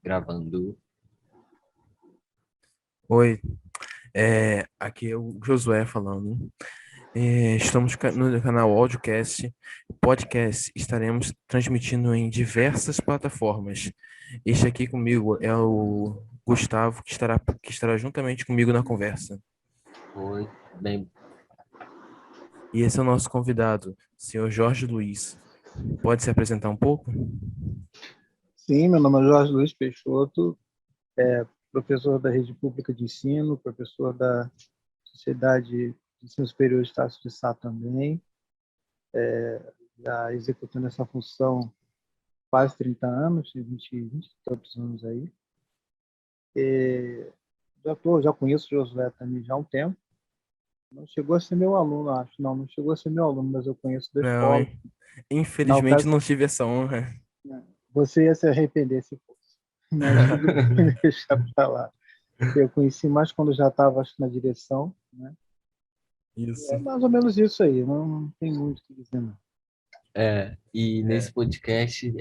Gravando. Oi, aqui é o Josué falando. Estamos no canal Audiocast, podcast. Estaremos transmitindo em diversas plataformas. Este aqui comigo é o Gustavo, que estará juntamente comigo na conversa. Oi, bem, E esse é o nosso convidado, senhor Jorge Luiz. Pode se apresentar um pouco? Sim, meu nome é Jorge Luiz Peixoto, professor da Rede Pública de Ensino, professor da Sociedade de Ensino Superior de Estácio de Sá também, já executando essa função há quase 30 anos, 20 e tantos anos aí. Já conheço o Josué também já há um tempo. Não chegou a ser meu aluno, acho. Não chegou a ser meu aluno, mas eu conheço da Não, escola. hein? Na Infelizmente ocasião, não tive essa honra. você ia se arrepender se fosse, mas tudo bem, deixa para lá. Eu conheci mais quando já estava, acho, na direção, né? Isso. É mais ou menos isso aí, não tem muito o que dizer, não. e nesse É. podcast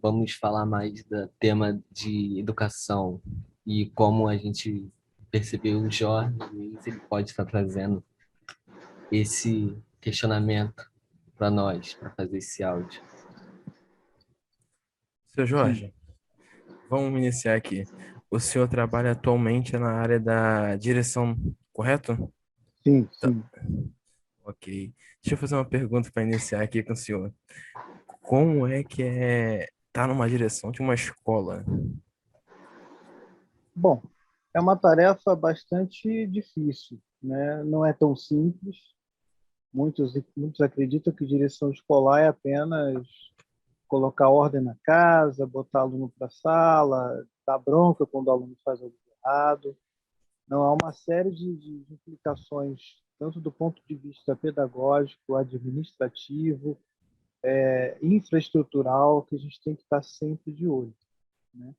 vamos falar mais do tema de educação e como a gente percebeu o Jorge Luiz, ele pode estar trazendo esse questionamento para nós, para fazer esse áudio. Seu Sim, Jorge, vamos iniciar aqui. O senhor trabalha atualmente na área da direção, correto? sim, Tá. sim. Ok. Deixa eu fazer uma pergunta para iniciar aqui com o senhor. Como é que é estar numa direção de uma escola? Bom, é uma tarefa bastante difícil, né? Não é tão simples. Muitos acreditam que direção escolar é apenas colocar ordem na casa, botar aluno para a sala, dar bronca quando o aluno faz algo errado. Não, há uma série de implicações, tanto do ponto de vista pedagógico, administrativo, infraestrutural, que a gente tem que estar sempre de olho, né?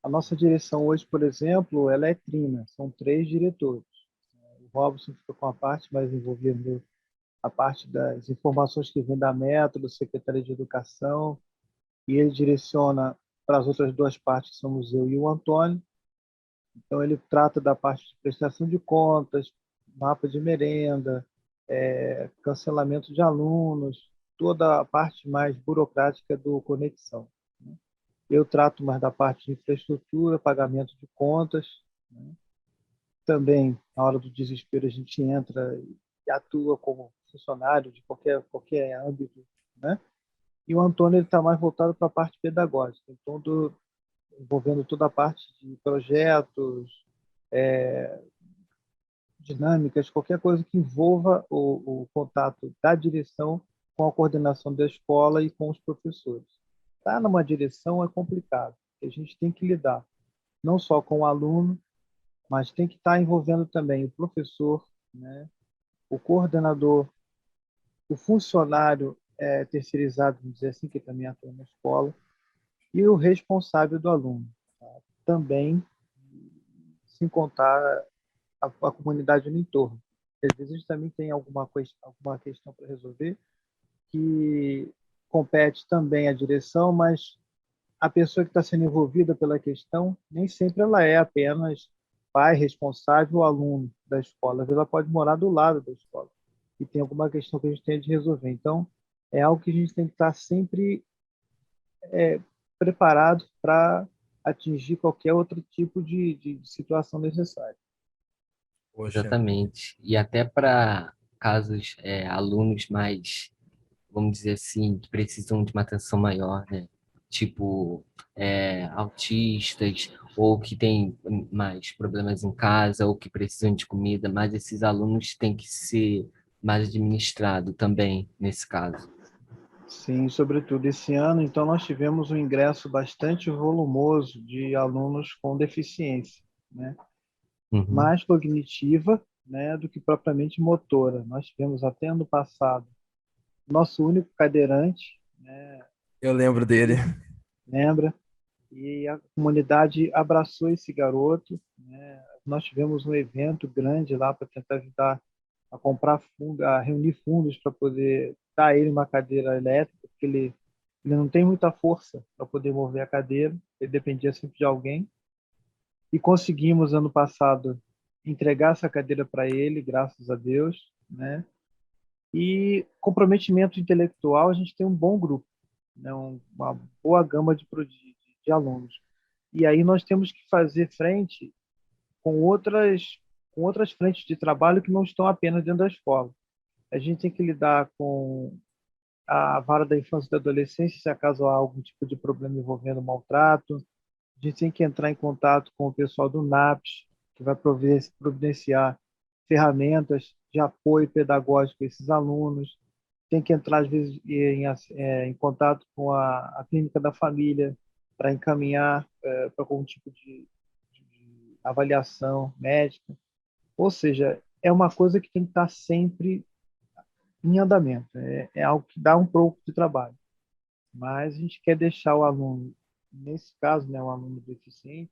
A nossa direção hoje, por exemplo, ela é trina, são três diretores. O Robson fica com a parte mais envolvida, a parte das informações que vem da Metro, da Secretaria de Educação, e ele direciona para as outras duas partes, que somos eu e o Antônio. Então, ele trata da parte de prestação de contas, mapa de merenda, cancelamento de alunos, toda a parte mais burocrática do Conexão, né? Eu trato mais da parte de infraestrutura, pagamento de contas, né? Também, na hora do desespero, a gente entra e atua como funcionário de qualquer âmbito, né? E o Antônio está mais voltado para a parte pedagógica, então, envolvendo toda a parte de projetos, dinâmicas, qualquer coisa que envolva o contato da direção com a coordenação da escola e com os professores. Estar numa direção é complicado, a gente tem que lidar não só com o aluno, mas tem que estar envolvendo também o professor, né, o coordenador, o funcionário terceirizado, vamos dizer assim, que também atua na escola, e o responsável do aluno. Tá? Também, sem contar a comunidade no entorno. Às vezes a gente também tem alguma questão para resolver que compete também à direção, mas a pessoa que está sendo envolvida pela questão, nem sempre ela é apenas pai responsável ou aluno da escola. Às vezes ela pode morar do lado da escola e tem alguma questão que a gente tem de resolver. Então, é algo que a gente tem que estar sempre preparado para atingir qualquer outro tipo de situação necessária. Poxa, Exatamente. E até para casos, alunos mais, vamos dizer assim, que precisam de uma atenção maior, né? Tipo, autistas, ou que têm mais problemas em casa, ou que precisam de comida, mas esses alunos têm que ser mais administrados também, nesse caso. Sim, sobretudo esse ano, então nós tivemos um ingresso bastante volumoso de alunos com deficiência, né? Uhum. Mais cognitiva, né, do que propriamente motora. Nós tivemos até ano passado nosso único cadeirante, né, eu lembro dele. lembra? E a comunidade abraçou esse garoto, né? Nós tivemos um evento grande lá para tentar ajudar a comprar fundo, a reunir fundos para poder dar a ele uma cadeira elétrica, porque ele ele não tem muita força para poder mover a cadeira, ele dependia sempre de alguém. E conseguimos, ano passado, entregar essa cadeira para ele, graças a Deus, né? E comprometimento intelectual, a gente tem um bom grupo, né? Uma boa gama de alunos. E aí nós temos que fazer frente com outras frentes de trabalho que não estão apenas dentro da escola. A gente tem que lidar com a vara da infância e da adolescência, se acaso há algum tipo de problema envolvendo maltrato. A gente tem que entrar em contato com o pessoal do NAPS, que vai providenciar ferramentas de apoio pedagógico a esses alunos. Tem que entrar, às vezes, em contato com a clínica da família para encaminhar para algum tipo de avaliação médica. Ou seja, é uma coisa que tem que estar sempre em andamento. É algo que dá um pouco de trabalho. Mas a gente quer deixar o aluno, nesse caso, né, o aluno deficiente,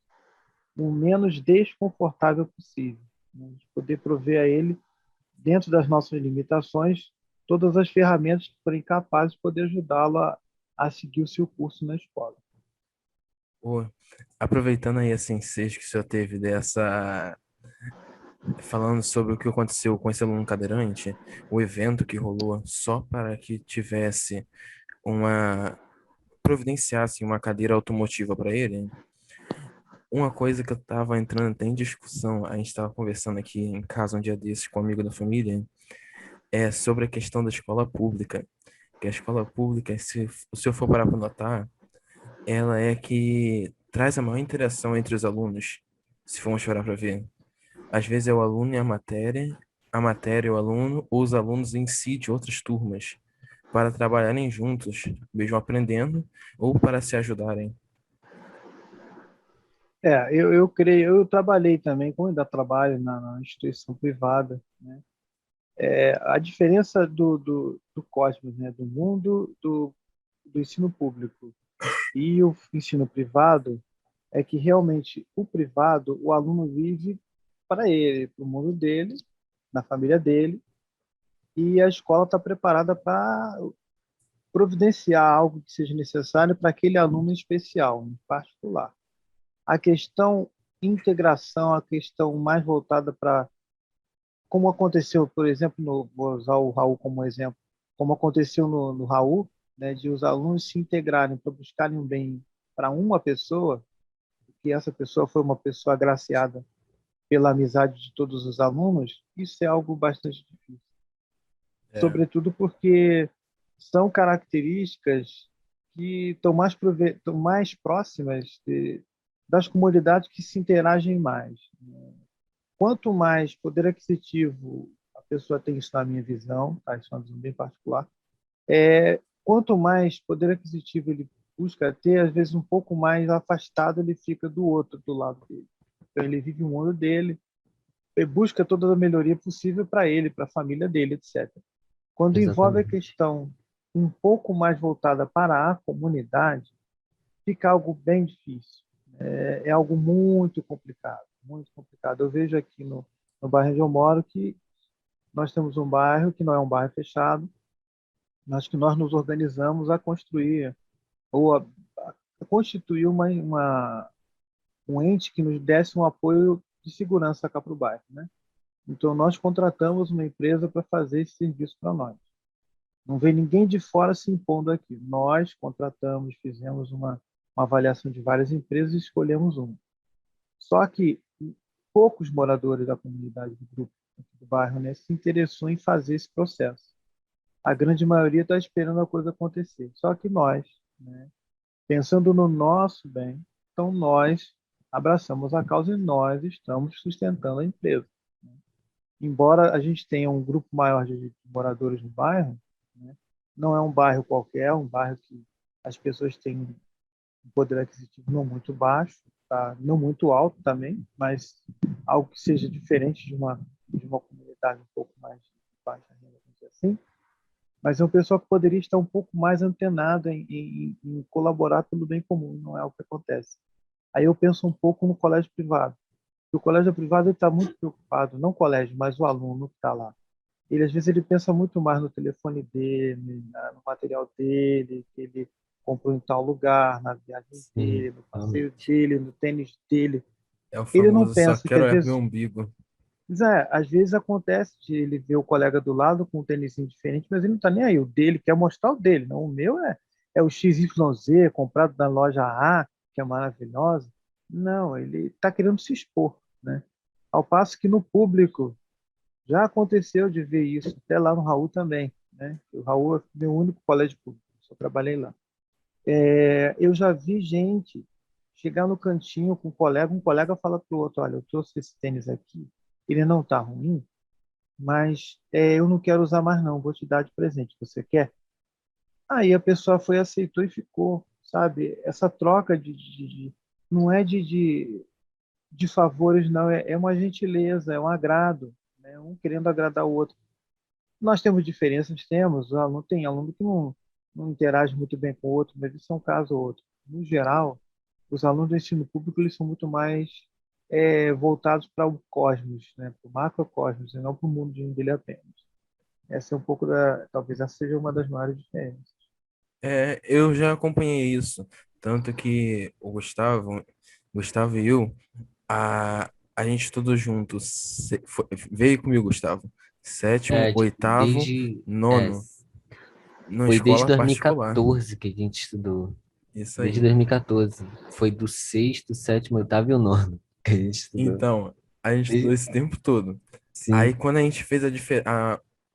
o menos desconfortável possível, né? De poder prover a ele, dentro das nossas limitações, todas as ferramentas que forem capazes de poder ajudá-lo a seguir o seu curso na escola. Pô, aproveitando aí esse ensejo que o senhor teve dessa, falando sobre o que aconteceu com esse aluno cadeirante, o evento que rolou só para que tivesse uma, providenciasse uma cadeira automotiva para ele. Uma coisa que eu tava entrando até em discussão, a gente tava conversando aqui em casa um dia desses com um amigo da família, é sobre a questão da escola pública. Que a escola pública, se o senhor for parar para notar, ela é que traz a maior interação entre os alunos, se formos parar para ver. Às vezes é o aluno e a matéria e o aluno, ou os alunos em si de outras turmas, para trabalharem juntos, mesmo aprendendo, ou para se ajudarem. Eu creio, eu trabalhei também, como ainda trabalho na instituição privada, né? A diferença do Cosmos, né, do mundo do ensino público e o ensino privado, é que realmente o privado, o aluno vive para ele, para o mundo dele, na família dele, e a escola está preparada para providenciar algo que seja necessário para aquele aluno em especial, em particular. A questão integração, a questão mais voltada para, como aconteceu, por exemplo, vou usar o Raul como exemplo, como aconteceu no Raul, né, de os alunos se integrarem para buscarem um bem para uma pessoa, que essa pessoa foi uma pessoa agraciada pela amizade de todos os alunos, isso é algo bastante difícil. É, Sobretudo porque são características que estão mais próximas das comunidades que se interagem mais. Quanto mais poder aquisitivo a pessoa tem, isso na minha visão, tá? Isso é uma visão bem particular, quanto mais poder aquisitivo ele busca ter, às vezes um pouco mais afastado ele fica do outro, do lado dele. Então ele vive o mundo dele, ele busca toda a melhoria possível para ele, para a família dele, etc. Quando envolve a Exatamente. questão um pouco mais voltada para a comunidade, fica algo bem difícil. É algo muito complicado, muito complicado. Eu vejo aqui no bairro onde eu moro que nós temos um bairro que não é um bairro fechado, mas que nós nos organizamos a construir ou a constituir um ente que nos desse um apoio de segurança cá para o bairro, né? Então nós contratamos uma empresa para fazer esse serviço para nós. Não vem ninguém de fora se impondo aqui. Nós contratamos, fizemos uma avaliação de várias empresas e escolhemos uma. Só que poucos moradores da comunidade do grupo do bairro, né, se interessou em fazer esse processo. A grande maioria está esperando a coisa acontecer. Só que nós, né, pensando no nosso bem, então nós abraçamos a causa e nós estamos sustentando a empresa. Embora a gente tenha um grupo maior de moradores no bairro, né, não é um bairro qualquer, é um bairro que as pessoas têm um poder aquisitivo não muito baixo, tá? Não muito alto também, mas algo que seja diferente de uma comunidade um pouco mais de baixa renda, vamos dizer assim. Mas é um pessoal que poderia estar um pouco mais antenado em colaborar pelo bem comum, não é o que acontece. Aí eu penso um pouco no colégio privado. O colégio privado está muito preocupado, não o colégio, mas o aluno que está lá. Ele às vezes ele pensa muito mais no telefone dele, no material dele, que ele comprou em tal lugar, na viagem Sim, dele, no passeio realmente. dele, no tênis dele. É o Ele não famoso só pensa que quero às é meu vezes, umbigo. às vezes acontece de ele ver o colega do lado com um tênis diferente, mas ele não está nem aí. O dele quer mostrar o dele, não. O meu é o XYZ, comprado na loja A, que é maravilhosa. Não, ele está querendo se expor, né? Ao passo que no público já aconteceu de ver isso, até lá no Raul também, né? O Raul é meu único colégio público, só trabalhei lá. Eu já vi gente chegar no cantinho com um colega fala para o outro, olha, eu trouxe esse tênis aqui, ele não está ruim, mas eu não quero usar mais não, vou te dar de presente, você quer? Aí a pessoa foi, aceitou e ficou, sabe? Essa troca não é de favores, não, é uma gentileza, é um agrado, né? Um querendo agradar o outro. Nós temos diferenças, temos, tem aluno que não interage muito bem com o outro, mas isso é um caso ou outro. No geral, os alunos do ensino público eles são muito mais voltados para o cosmos, né? Para o macrocosmos, e não para o mundo dele apenas. Essa é um pouco talvez essa seja uma das maiores diferenças. Eu já acompanhei isso. Tanto que o Gustavo e eu, a gente estudou juntos. Veio comigo, Gustavo. Sétimo, Tipo, oitavo, nono, numa foi desde escola particular. 2014 que a gente estudou. Isso Desde aí. 2014. Foi do sexto, sétimo, oitavo e o nono que a gente estudou. Então, a gente estudou E- esse tempo todo. Aí, sim, quando a gente fez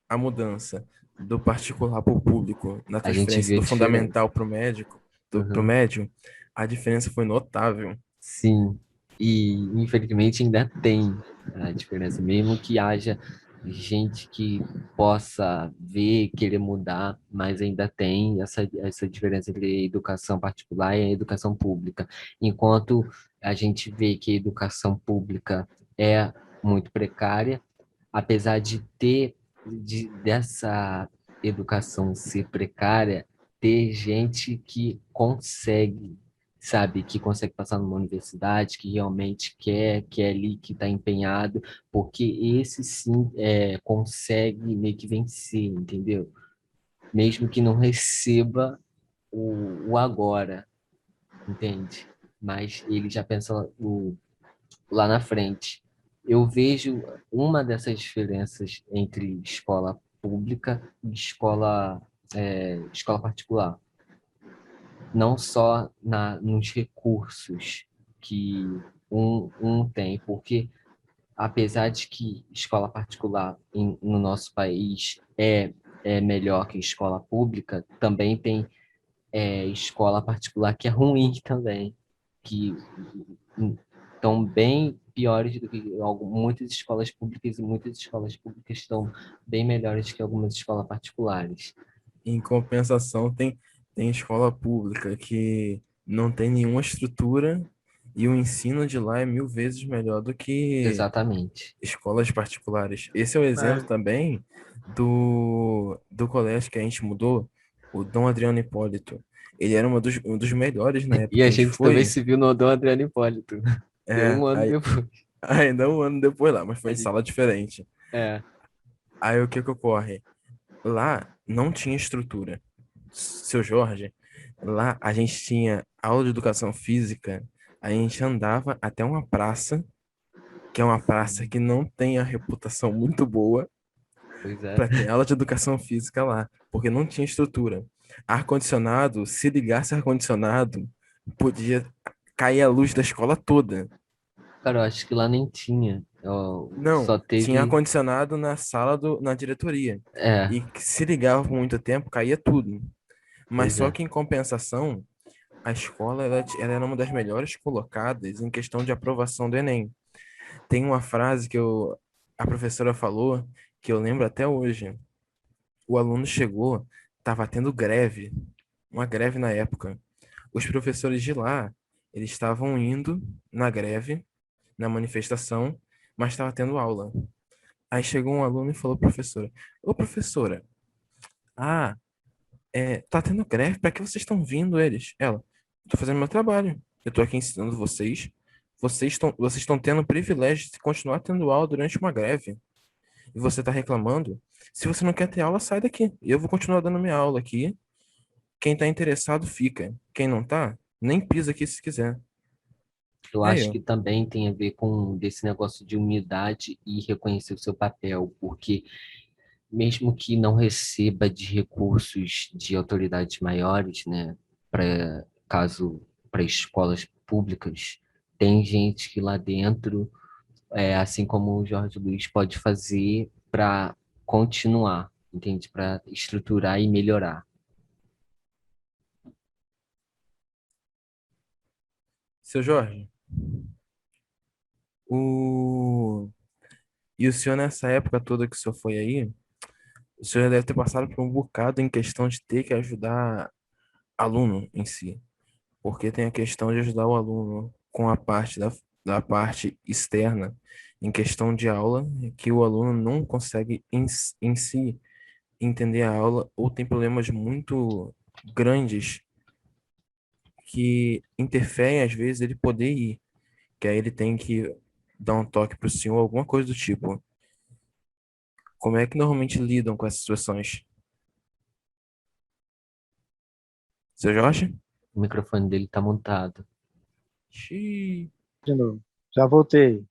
a mudança do particular para o público, na a gente transferência viu a do diferença. fundamental para o médico, pro Uhum. médio, a diferença foi notável. Sim, e infelizmente ainda tem a diferença, mesmo que haja gente que possa ver, querer mudar, mas ainda tem essa diferença entre a educação particular e a educação pública. Enquanto a gente vê que a educação pública é muito precária, apesar de dessa educação ser precária, ter gente que consegue, sabe, que consegue passar numa universidade, que realmente quer, que é ali, que está empenhado, porque esse sim consegue meio que vencer, entendeu? Mesmo que não receba o agora, entende? Mas ele já pensa lá na frente. Eu vejo uma dessas diferenças entre escola pública e escola particular, não só nos recursos que um tem, porque apesar de que escola particular no nosso país é melhor que escola pública, também tem escola particular que é ruim também, que estão bem piores do que muitas escolas públicas, e muitas escolas públicas estão bem melhores que algumas escolas particulares. Em compensação, tem escola pública que não tem nenhuma estrutura e o ensino de lá é 1000 vezes melhor do que Exatamente. escolas particulares. Esse é o exemplo É, também do colégio que a gente mudou, o Dom Adriano Hipólito. Ele era um dos melhores na época E que a a gente gente também foi. se viu no Dom Adriano Hipólito. Deu É, um ano aí, depois. ainda um ano depois lá, mas foi A em gente, sala diferente. é, Aí o que que ocorre? Lá não tinha estrutura. Seu Jorge, lá a gente tinha aula de educação física, a gente andava até uma praça, que é uma praça que não tem a reputação muito boa, pois é. para ter aula de educação física lá, porque não tinha estrutura. Ar-condicionado, se ligasse ar-condicionado, podia cair a luz da escola toda. Cara, eu acho que lá nem tinha. Ó, Não, só tinha teve. ar-condicionado na sala na diretoria. É, E que se ligava por muito tempo, caía tudo. Mas pois só é. que em compensação, a escola ela era uma das melhores colocadas em questão de aprovação do Enem. Tem uma frase a professora falou que eu lembro até hoje. O aluno chegou, estava tendo greve, uma greve na época. Os professores de lá, eles estavam indo na greve, na manifestação, mas estava tendo aula. Aí chegou um aluno e falou, professora, ô professora, ah, tá tendo greve, para que vocês estão vindo eles? Ela, tô fazendo meu trabalho, eu tô aqui ensinando vocês, vocês estão tendo o privilégio de continuar tendo aula durante uma greve, e você tá reclamando? Se você não quer ter aula, sai daqui, eu vou continuar dando minha aula aqui, Quem tá interessado fica. Quem não tá, nem pisa aqui se quiser. Eu Aí, acho ó. que também tem a ver com desse negócio de humildade e reconhecer o seu papel, porque mesmo que não receba de recursos de autoridades maiores, né, para caso para escolas públicas, tem gente que lá dentro, assim como o Jorge Luiz pode fazer para continuar, entende? Para estruturar e melhorar. Seu Jorge, o... e o senhor nessa época toda que o senhor foi aí, o senhor já deve ter passado por um bocado em questão de ter que ajudar aluno em si. Porque tem a questão de ajudar o aluno com a parte da parte externa, em questão de aula, que o aluno não consegue em si entender a aula ou tem problemas muito grandes que interferem, às vezes, ele poder ir, que aí ele tem que dar um toque pro senhor, alguma coisa do tipo. Como é que normalmente lidam com essas situações? Seu Jorge? O microfone dele tá montado. Xiii. De novo. Já voltei.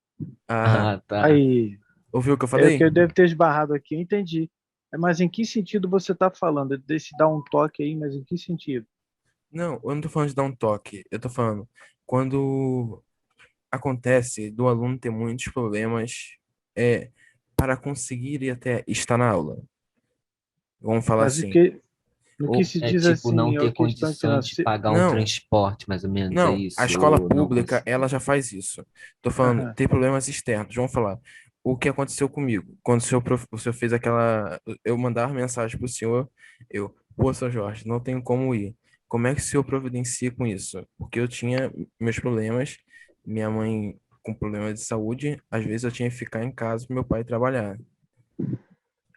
Ah, Ah, tá. Aí, ouviu o que eu é falei? que eu devo ter esbarrado aqui, eu entendi. Mas em que sentido você está falando? Desse dar um toque aí, mas em que sentido? Não, eu não tô falando de dar um toque. Eu tô falando quando acontece do aluno ter muitos problemas é para conseguir ir até estar na aula. Vamos falar Mas assim. no que Ou se É diz tipo não assim, é a ter questão condições de financeira. pagar um não, transporte, mais ou menos, é não, a isso? escola Ou não pública, ela conseguir? já faz isso. Tô falando, Aham. tem problemas externos. Vamos falar. O que aconteceu comigo? Quando o senhor fez aquela. Eu mandava mensagem pro senhor, pô, São Jorge, não tenho como ir. Como é que o senhor providencia com isso? Porque eu tinha meus problemas, minha mãe com problemas de saúde, às vezes eu tinha que ficar em casa pro meu pai trabalhar.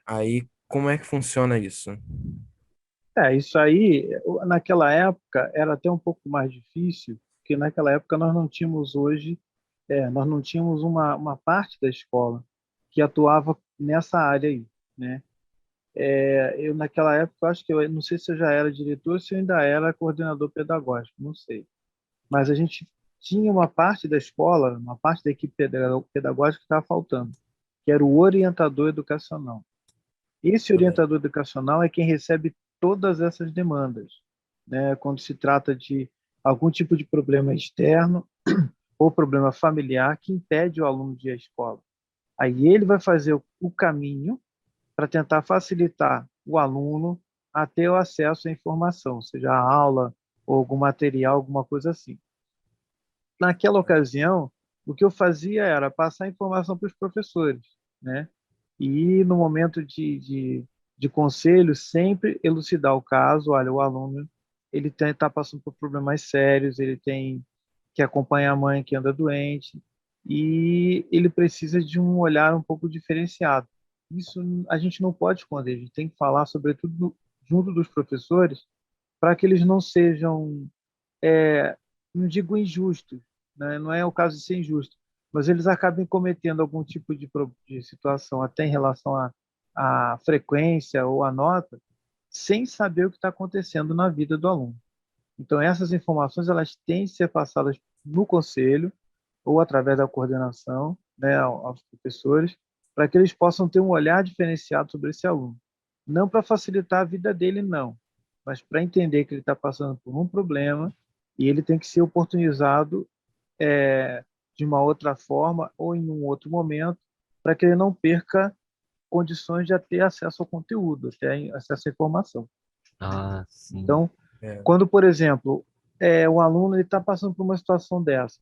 Aí, como é que funciona isso? Isso aí, naquela época, era até um pouco mais difícil, porque naquela época nós não tínhamos hoje, nós não tínhamos uma parte da escola que atuava nessa área aí, né? Eu, naquela época, eu acho que eu não sei se eu já era diretor ou se eu ainda era coordenador pedagógico, não sei. Mas a gente tinha uma parte da escola, uma parte da equipe pedagógica que estava faltando, que era o orientador educacional. Esse Tudo bem. orientador educacional é quem recebe todas essas demandas, né? Quando se trata de algum tipo de problema externo ou problema familiar que impede o aluno de ir à escola. Aí ele vai fazer o caminho para tentar facilitar o aluno a ter o acesso à informação, seja a aula ou algum material, alguma coisa assim. Naquela ocasião, o que eu fazia era passar informação para os professores, né? E no momento de conselho, sempre elucidar o caso. Olha, o aluno ele está passando por problemas sérios, ele tem que acompanhar a mãe que anda doente e ele precisa de um olhar um pouco diferenciado. Isso a gente não pode esconder, a gente tem que falar, sobretudo, junto dos professores, para que eles não sejam, não digo injustos, né? Não é o caso de ser injusto, mas eles acabem cometendo algum tipo de situação, até em relação à frequência ou à nota, sem saber o que está acontecendo na vida do aluno. Então, essas informações elas têm que ser passadas no conselho ou através da coordenação, né, aos professores, para que eles possam ter um olhar diferenciado sobre esse aluno. Não para facilitar a vida dele, não, mas para entender que ele está passando por um problema e ele tem que ser oportunizado de uma outra forma ou em um outro momento, para que ele não perca condições de ter acesso ao conteúdo, ter acesso à informação. Ah, sim. Então, É. quando, por exemplo, o aluno está passando por uma situação dessas,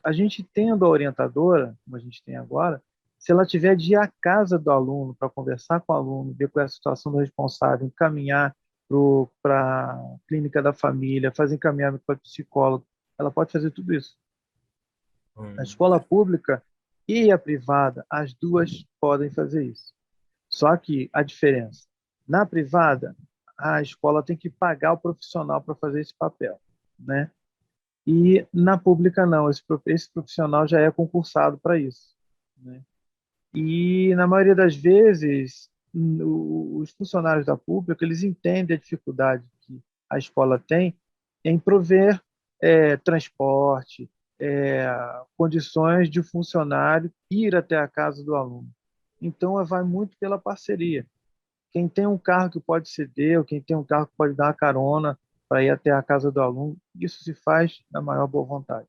a gente tendo a orientadora, como a gente tem agora, se ela tiver de ir à casa do aluno para conversar com o aluno, ver qual é a situação do responsável, encaminhar para a clínica da família, fazer encaminhamento para psicólogo, ela pode fazer tudo isso. A Hum. escola pública e a privada, as duas podem fazer isso. Só que a diferença, na privada, a escola tem que pagar o profissional para fazer esse papel, né? E na pública não, esse profissional já é concursado para isso, né? E na maioria das vezes, os funcionários da pública, eles entendem a dificuldade a escola tem em prover transporte, condições de funcionário ir até a casa do aluno. Então, vai muito pela parceria. Quem tem um carro que pode ceder, ou quem tem um carro que pode dar uma carona para ir até a casa do aluno, isso se faz na maior boa vontade.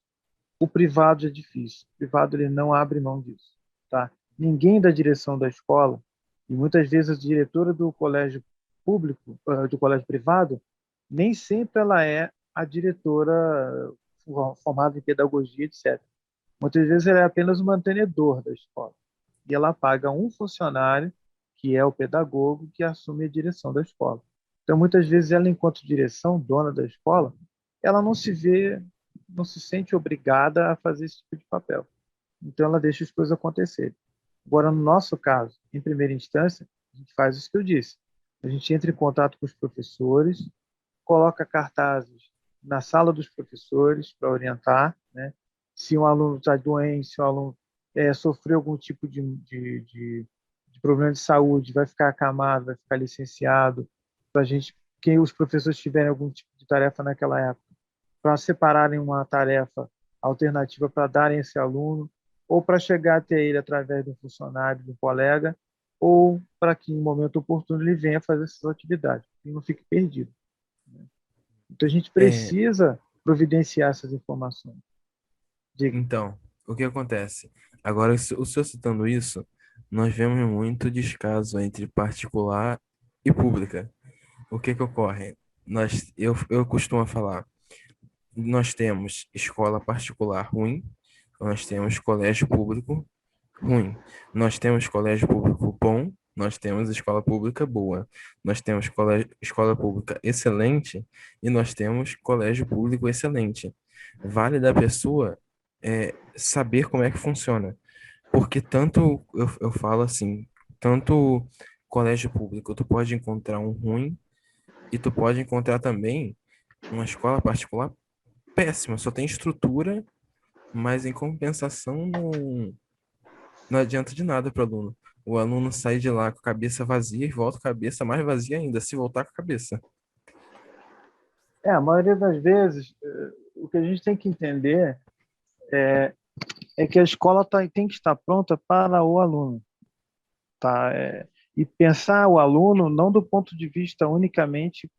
O privado é difícil. O privado ele não abre mão disso, tá? Ninguém da direção da escola, e muitas vezes a diretora do colégio público, do colégio privado, nem sempre ela é a diretora formada em pedagogia, etc. Muitas vezes ela é apenas o mantenedor da escola. E ela paga um funcionário, que é o pedagogo, que assume a direção da escola. Então, muitas vezes ela, enquanto direção, dona da escola, ela não se sente obrigada a fazer esse tipo de papel. Então, ela deixa as coisas acontecerem. Agora, no nosso caso, em primeira instância, a gente faz isso que eu disse. A gente entra em contato com os professores, coloca cartazes na sala dos professores para orientar, né? Se um aluno está doente, se um aluno sofreu algum tipo de problema de saúde, vai ficar acamado, vai ficar licenciado, para a gente, quem os professores tiverem algum tipo de tarefa naquela época, para separarem uma tarefa alternativa para darem a esse aluno, ou para chegar até ele através de um funcionário, de um colega, ou para que, em um momento oportuno, ele venha fazer essas atividades, e não fique perdido. Então, a gente É, precisa providenciar essas informações. Diga. então, o que acontece? Agora, o senhor citando isso, nós vemos muito descaso entre particular e pública. O que ocorre? Eu costumo falar, nós temos escola particular ruim, nós temos colégio público ruim, nós temos colégio público bom, nós temos escola pública boa, nós temos escola pública excelente e nós temos colégio público excelente. Vale da pessoa saber como é que funciona, porque tanto eu falo assim, tanto colégio público, tu pode encontrar um ruim e tu pode encontrar também uma escola particular péssima, só tem estrutura, mas em compensação não adianta de nada para o aluno. O aluno sai de lá com a cabeça vazia e volta com a cabeça mais vazia ainda, se voltar com a cabeça. A maioria das vezes, o que a gente tem que entender é que a escola tem que estar pronta para o aluno, tá? E pensar o aluno não do ponto de vista unicamente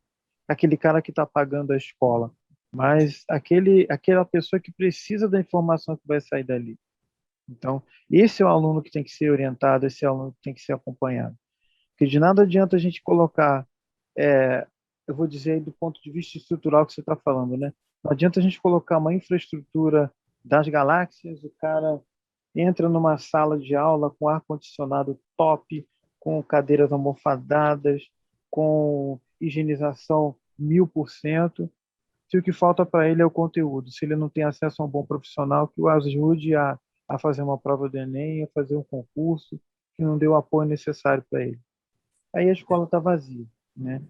aquele cara que está pagando a escola, mas aquela pessoa que precisa da informação que vai sair dali. Então, esse é o aluno que tem que ser orientado, esse é o aluno que tem que ser acompanhado. Porque de nada adianta a gente colocar, eu vou dizer aí do ponto de vista estrutural que você está falando, né? Não adianta a gente colocar uma infraestrutura das galáxias, o cara entra numa sala de aula com ar-condicionado top, com cadeiras almofadadas, com higienização 1000%, se o que falta para ele é o conteúdo, se ele não tem acesso a um bom profissional que o ajude a fazer uma prova do Enem, a fazer um concurso, que não deu o apoio necessário para ele. Aí a escola está vazia, né?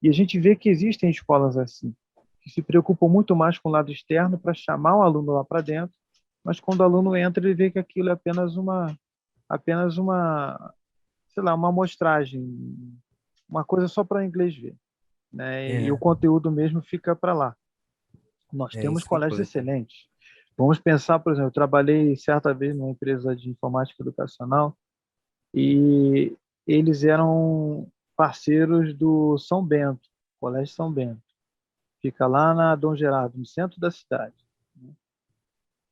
E a gente vê que existem escolas assim, que se preocupam muito mais com o lado externo para chamar o aluno lá para dentro, mas quando o aluno entra, ele vê que aquilo é apenas uma, sei lá, uma amostragem, uma coisa só para o inglês ver, né? E o É, conteúdo mesmo fica para lá. Nós é temos isso que colégios importa. excelentes. Vamos pensar, por exemplo, eu trabalhei certa vez numa empresa de informática educacional e eles eram parceiros do São Bento, Colégio São Bento. Fica lá na Dom Gerardo, no centro da cidade.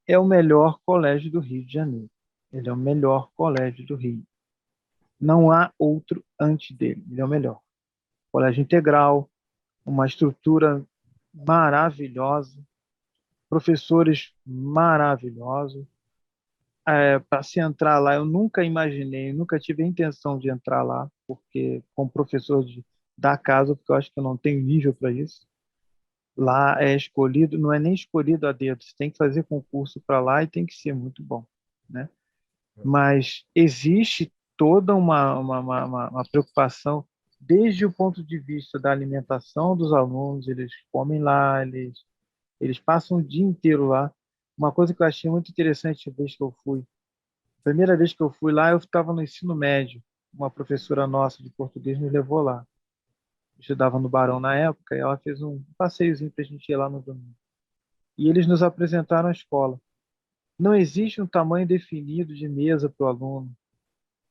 É o melhor colégio do Rio de Janeiro. Ele é o melhor colégio do Rio. Não há outro antes dele. Ele é o melhor. Colégio integral, uma estrutura maravilhosa, professores maravilhosos. Para se entrar lá, eu nunca imaginei, nunca tive a intenção de entrar lá, porque como professor da casa, porque eu acho que eu não tenho nível para isso. Lá é escolhido, não é nem escolhido a dedo, você tem que fazer concurso para lá e tem que ser muito bom, né? Mas existe toda uma preocupação desde o ponto de vista da alimentação dos alunos, eles comem lá, eles passam o dia inteiro lá. Uma coisa que eu achei muito interessante a vez que eu fui, primeira vez que eu fui lá, eu estava no ensino médio, uma professora nossa de português me levou lá. estudava no Barão na época, e ela fez um passeiozinho para a gente ir lá no domingo. E eles nos apresentaram a escola. Não existe um tamanho definido de mesa para o aluno,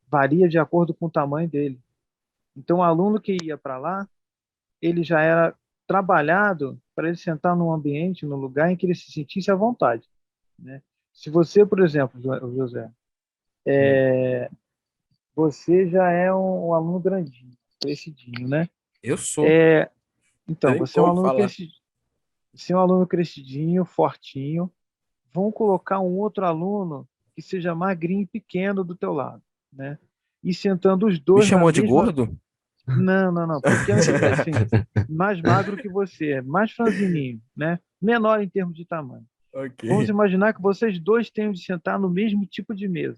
varia de acordo com o tamanho dele. Então, o aluno que ia para lá, ele já era trabalhado para ele sentar num ambiente, num lugar em que ele se sentisse à vontade, né? Se você, por exemplo, José, Hum. você já é um aluno grandinho, crescidinho, né? Eu sou. É, então, Tem como falar. você é um aluno crescidinho, fortinho. Vão colocar um outro aluno que seja magrinho e pequeno do teu lado, né? E sentando os Me dois na chamou de mesma. gordo? Não, não, não. Pequeno quer dizer assim, mais magro que você, mais franzininho, né? Menor em termos de tamanho. Ok. Vamos imaginar que vocês dois tenham de sentar no mesmo tipo de mesa.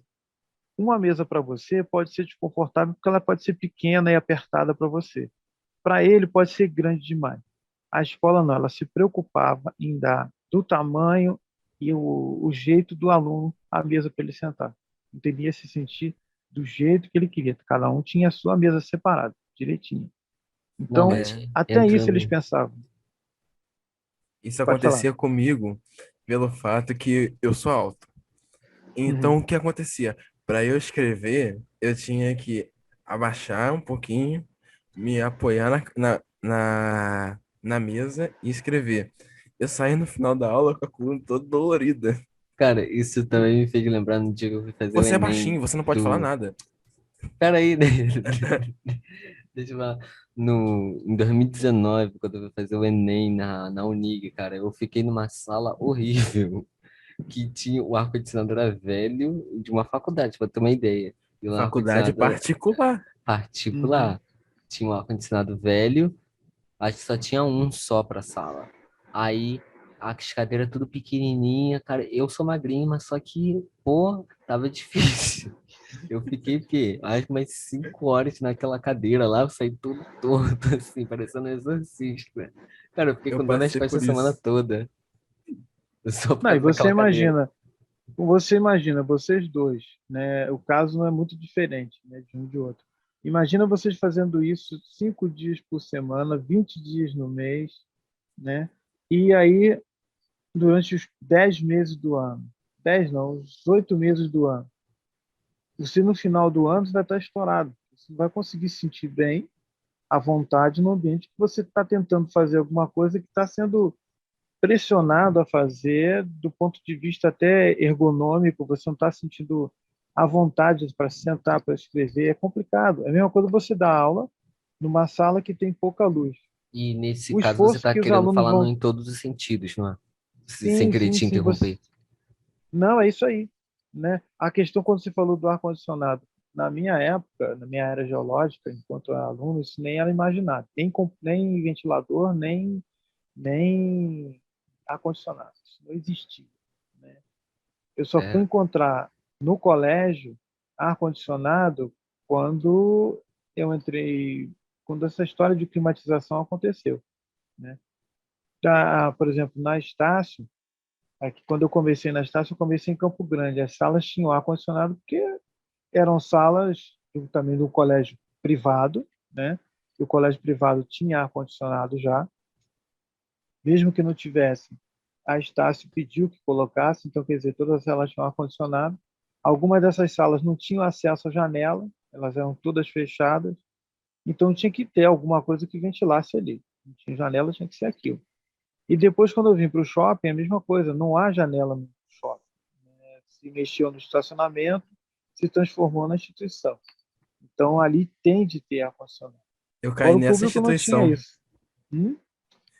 Uma mesa para você pode ser desconfortável porque ela pode ser pequena e apertada para você. Para ele pode ser grande demais. A escola não, ela se preocupava em dar do tamanho e o jeito do aluno a mesa para ele sentar. Então ele ia se sentir do jeito que ele queria. Cada um tinha a sua mesa separada, direitinho. Não, Então, mas É, até isso eles entrando. pensavam. isso Pode falar. acontecia comigo pelo fato que eu sou alto. Então, Uhum. o que acontecia? Para eu escrever, eu tinha que abaixar um pouquinho, me apoiar na mesa e escrever. Eu saí no final da aula com a coluna toda dolorida. Cara, isso também me fez lembrar no dia que eu fui fazer o Você é Enem baixinho, você não pode falar do. nada. Pera aí, né? Deixa eu falar. Em 2019, quando eu fui fazer o Enem na Unig, cara, eu fiquei numa sala horrível, que tinha o ar-condicionado era velho, de uma faculdade, pra ter uma ideia. E o Faculdade ar-condicionado era particular. Uhum. particular. Tinha um ar-condicionado velho, acho que só tinha um só pra sala. Aí as cadeiras tudo pequenininha, cara. Eu sou magrinho, mas só que, pô, tava difícil. Eu fiquei, o quê? Acho que umas 5 horas naquela cadeira lá, eu saí todo torto, assim, parecendo um exorcista. Cara, eu fiquei Eu com dor nas passei por costas a semana isso. toda, só por Não, e causa daquela cadeira. você imagina, vocês dois, né? O caso não é muito diferente, né, de um de outro. Imagina vocês fazendo isso 5 dias por semana, 20 dias no mês, né? E aí, durante os 10 meses do ano, 10 não, os 8 meses do ano, você no final do ano você vai estar estourado. Você não vai conseguir se sentir bem, à vontade, no ambiente que você está tentando fazer alguma coisa que está sendo pressionado a fazer do ponto de vista até ergonômico, você não está sentindo à vontade para sentar, para escrever, é complicado. É a mesma coisa você dar aula numa sala que tem pouca luz. E nesse O caso você esforço tá que os querendo alunos falar vão. em todos os sentidos, não é? Sem Sim, querer sim, te sim. interromper. Não, é isso aí. Né? A questão, quando você falou do ar-condicionado, na minha época, na minha era geológica, enquanto aluno, isso nem era imaginado. Nem ventilador, nem ar-condicionado. Isso não existia. Né? Eu só fui É, encontrar no colégio ar-condicionado quando eu entrei, quando essa história de climatização aconteceu, né? Por exemplo, na Estácio, aqui, quando eu comecei na Estácio, eu comecei em Campo Grande. As salas tinham ar-condicionado porque eram salas também do colégio privado, né? E o colégio privado tinha ar-condicionado já, mesmo que não tivesse. A Estácio pediu que colocasse, então, quer dizer, todas as salas tinham ar-condicionado. Algumas dessas salas não tinham acesso à janela, elas eram todas fechadas, então tinha que ter alguma coisa que ventilasse ali. Não tinha janela, tinha que ser aquilo. E depois, quando eu vim para o shopping, a mesma coisa, não há janela no shopping. Se mexeu no estacionamento, se transformou na instituição. Então, ali tem de ter ar-condicionado. Eu caí Agora, o nessa público não tinha instituição. isso. Hum?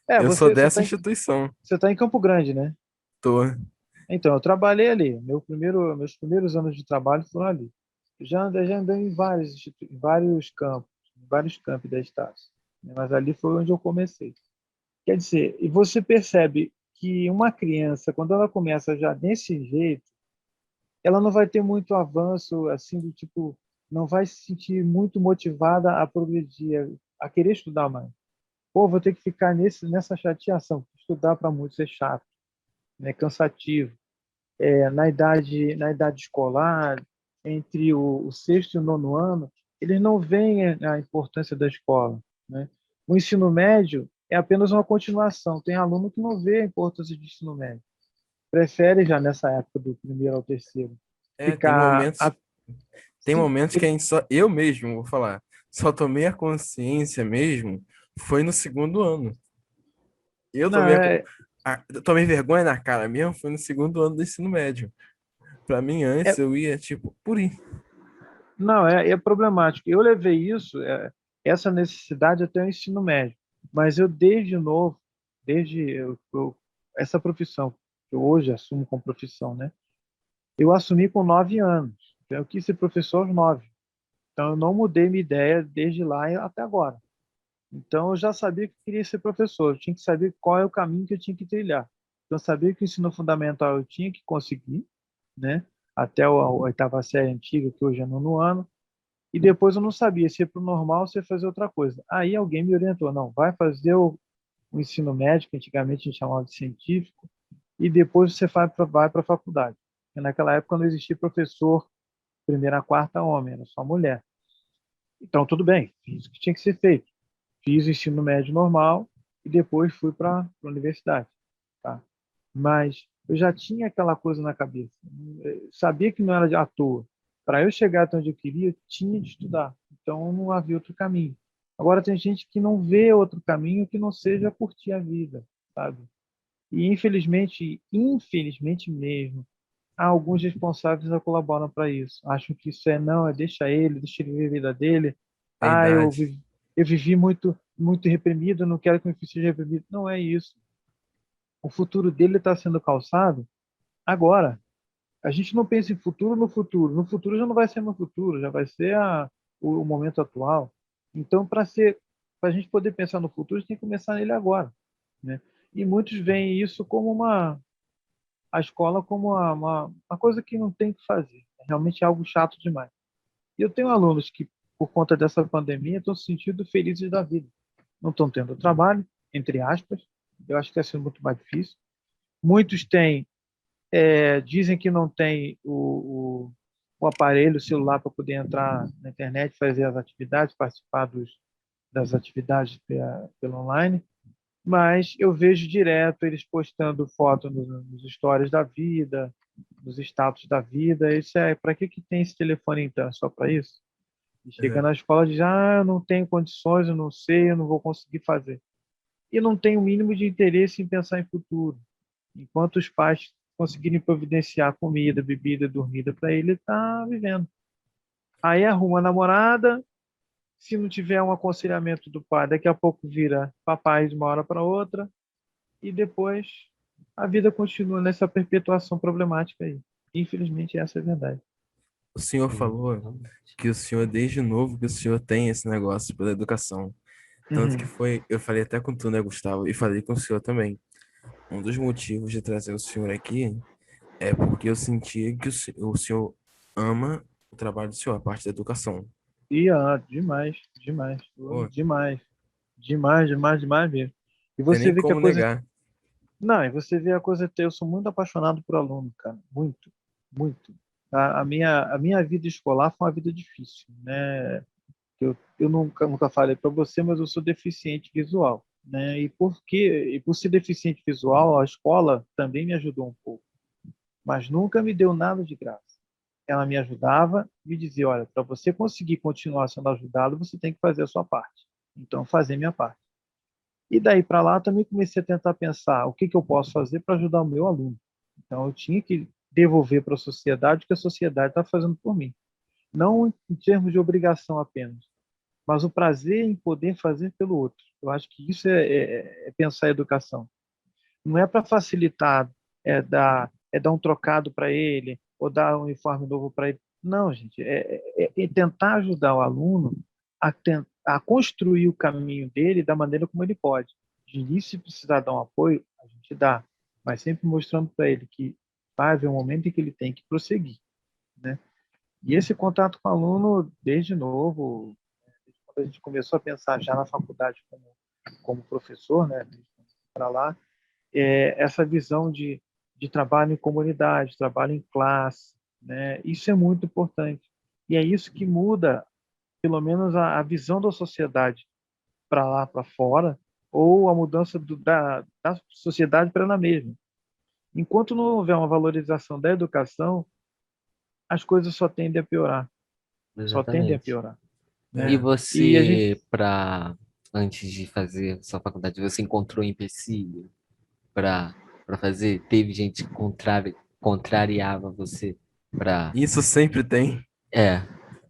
É, Eu sou você dessa está instituição. você tá em Campo Grande, né? Tô. Então, eu trabalhei ali. Meus primeiros anos de trabalho foram ali. Já andei em vários campos, em vários campos da Estácio, né? Mas ali foi onde eu comecei. Quer dizer, e você percebe que uma criança, quando ela começa já desse jeito, ela não vai ter muito avanço, assim, do tipo, não vai se sentir muito motivada a progredir, a querer estudar mais. Pô, vou ter que ficar nessa chateação. Estudar para muitos é chato, né? Cansativo. Na idade escolar, entre o sexto e o nono ano, eles não veem a importância da escola, né? O ensino médio é apenas uma continuação. Tem aluno que não vê a importância de ensino médio. Prefere já nessa época do primeiro ao terceiro Tem ficar momentos, tem se- momentos que a gente só, eu mesmo, vou falar, só tomei a consciência mesmo, foi no segundo ano. Eu não, tomei, eu tomei vergonha na cara mesmo, foi no segundo ano do ensino médio. Pra mim, antes, é, eu ia, tipo, por ir. não, é problemático. Eu levei isso, essa necessidade até o ensino médio. Mas eu, desde novo, essa profissão, que eu hoje assumo como profissão, né? Eu assumi com 9 anos. Então, eu quis ser professor aos 9. Então, eu não mudei minha ideia desde lá até agora. Então, eu já sabia que eu queria ser professor. Eu tinha que saber qual é o caminho que eu tinha que trilhar. Então, eu sabia que o ensino fundamental eu tinha que conseguir, né? Até a oitava série antiga, que hoje é nono ano. E depois eu não sabia se ia para o normal ou se ia fazer outra coisa. Aí alguém me orientou, não, vai fazer o ensino médio, que antigamente a gente chamava de científico, e depois você vai para a faculdade. Porque naquela época não existia professor primeira a quarta homem, era só mulher. Então, tudo bem, fiz o que tinha que ser feito. Fiz o ensino médio normal e depois fui para a universidade. Tá? Mas eu já tinha aquela coisa na cabeça. Eu sabia que não era de à toa. Para eu chegar até onde eu queria, eu tinha de estudar. Então não havia outro caminho. Agora tem gente que não vê outro caminho que não seja curtir a vida, sabe? E infelizmente mesmo, há alguns responsáveis que colaboram para isso. Acham que isso não, deixa ele viver a vida dele. A Ah, idade. eu vivi muito reprimido, não quero que meu filho seja reprimido. Não é isso. O futuro dele está sendo calçado agora. A gente não pensa em futuro no futuro. No futuro já não vai ser no futuro, já vai ser o momento atual. Então, para a gente poder pensar no futuro, a gente tem que começar nele agora, né? E muitos veem isso como a escola como uma coisa que não tem que fazer. É realmente algo chato demais. E eu tenho alunos que, por conta dessa pandemia, estão se sentindo felizes da vida. Não estão tendo trabalho, entre aspas. Eu acho que está sendo muito mais difícil. Muitos dizem que não tem o aparelho, o celular para poder entrar na internet, fazer as atividades, participar das atividades pelo online. Mas eu vejo direto eles postando foto nos stories da vida, nos status da vida. Isso para que tem esse telefone então? É só para isso? E chega Uhum. na escola e diz: eu não tenho condições, eu não sei, eu não vou conseguir fazer. E não tem o mínimo de interesse em pensar em futuro. Enquanto os pais conseguirem providenciar comida, bebida, dormida para ele, está vivendo. Aí arruma a namorada, se não tiver um aconselhamento do pai, daqui a pouco vira papai de uma hora para outra, e depois a vida continua nessa perpetuação problemática aí. Infelizmente, essa é a verdade. O senhor falou realmente. que o senhor, desde novo, que o senhor tem esse negócio pela educação. Tanto que Uhum. foi, eu falei até com tu, né, Gustavo, e falei com o senhor também. Um dos motivos de trazer o senhor aqui é porque eu senti que o senhor ama o trabalho do senhor, a parte da educação. E demais, demais, Pô, demais, demais, demais, demais mesmo. E tem você nem vê que a como coisa. negar. Não, e você vê a coisa. Eu sou muito apaixonado por aluno, cara. Muito, muito. A minha vida escolar foi uma vida difícil, né? Eu nunca falei para você, mas eu sou deficiente visual, né? E por ser deficiente visual, a escola também me ajudou um pouco, mas nunca me deu nada de graça. Ela me ajudava, me dizia, olha, para você conseguir continuar sendo ajudado, você tem que fazer a sua parte. Então, fazer minha parte. E daí para lá também comecei a tentar pensar o que eu posso fazer para ajudar o meu aluno. Então, eu tinha que devolver para a sociedade o que a sociedade está fazendo por mim. Não em termos de obrigação apenas, mas o prazer em poder fazer pelo outro. Eu acho que isso é pensar a educação. Não é para facilitar, dar um trocado para ele, ou dar um uniforme novo para ele. Não, gente, é tentar ajudar o aluno a construir o caminho dele da maneira como ele pode. De início, se precisar dar um apoio, a gente dá, mas sempre mostrando para ele que vai haver um momento em que ele tem que prosseguir, né? E esse contato com o aluno, desde novo, quando a gente começou a pensar já na faculdade como professor, né, para lá, essa visão de trabalho em comunidade, trabalho em classe, né, isso é muito importante. E é isso que muda, pelo menos, a visão da sociedade para lá, para fora, ou a mudança da sociedade para ela mesma. Enquanto não houver uma valorização da educação, as coisas só tendem a piorar, só tendem a Exatamente. piorar, né? E É. E a gente, você, antes de fazer sua faculdade, você encontrou empecilho para fazer? Teve gente que contrariava você para. Isso sempre tem. É,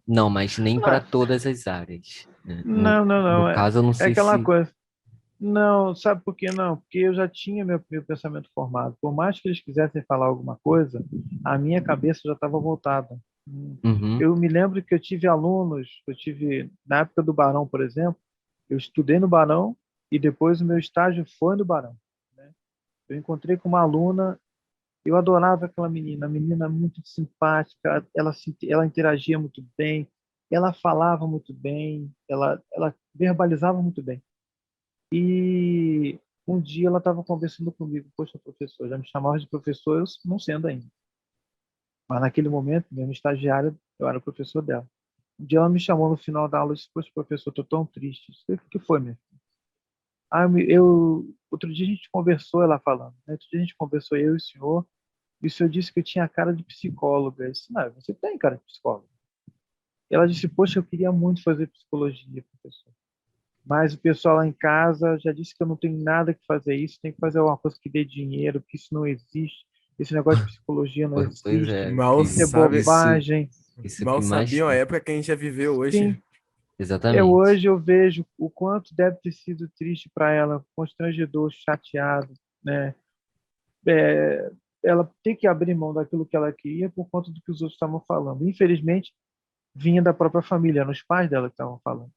não, mas nem para não, todas as áreas, né? No não, caso, eu não é sei aquela se. coisa. Não, sabe por que não? Porque eu já tinha meu pensamento formado. Por mais que eles quisessem falar alguma coisa, a minha cabeça já estava voltada. Uhum, Eu me lembro que eu tive alunos, na época do Barão, por exemplo, eu estudei no Barão e depois o meu estágio foi no Barão, né? Eu encontrei com uma aluna, eu adorava aquela menina, a menina muito simpática, ela interagia muito bem, ela falava muito bem, ela verbalizava muito bem. E um dia ela estava conversando comigo, poxa, professor, já me chamava de professor, eu não sendo ainda. Mas naquele momento, mesmo estagiário, eu era o professor dela. Um dia ela me chamou no final da aula e disse, poxa, professor, estou tão triste. Eu disse, o que foi, minha filha? Outro dia a gente conversou, ela falando, né? Outro dia a gente conversou, eu e o senhor disse que eu tinha cara de psicóloga. Eu disse, não, você tem cara de psicóloga. Ela disse, poxa, eu queria muito fazer psicologia, professor. Mas o pessoal lá em casa já disse que eu não tenho nada que fazer isso, tem que fazer alguma coisa que dê dinheiro, que isso não existe, esse negócio de psicologia não pois existe, é, Mal isso é sabe, bobagem. isso que mal mais sabiam a tem. época que a gente já viveu hoje. Sim, Exatamente. hoje eu vejo o quanto deve ter sido triste para ela, constrangedor, chateado, né? É, ela ter que abrir mão daquilo que ela queria por conta do que os outros estavam falando. Infelizmente, vinha da própria família, eram os pais dela que estavam falando.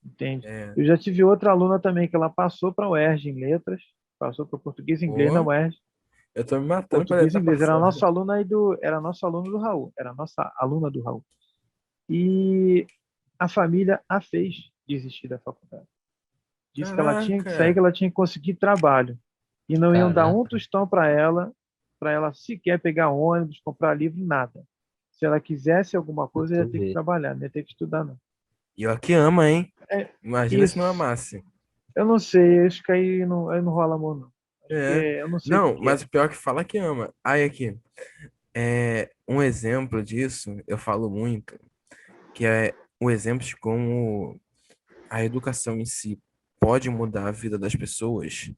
Entende? É. Eu já tive outra aluna também que ela passou para a UERJ em letras, passou para português e inglês na Pô, UERJ, eu tô me matando pra português e estar inglês. Era passando. nosso aluno era nosso aluno do Raul, era nossa aluna do Raul. E a família a fez desistir da faculdade. Disse que ela tinha que sair, que Caraca, ela tinha que conseguir trabalho e não iam dar um Caraca, tostão para ela sequer pegar ônibus, comprar livro, nada. Se ela quisesse alguma pra coisa, ia tu ter que ver. trabalhar, não ia ter que estudar, não. e eu aqui ama, hein? É Imagina se não isso. amasse. Eu não sei, acho que aí não rola amor, não. Acho que É. eu não sei o que Não, que é. mas o pior é que fala que ama. Aí aqui, um exemplo disso, eu falo muito, que é o exemplo de como a educação em si pode mudar a vida das pessoas.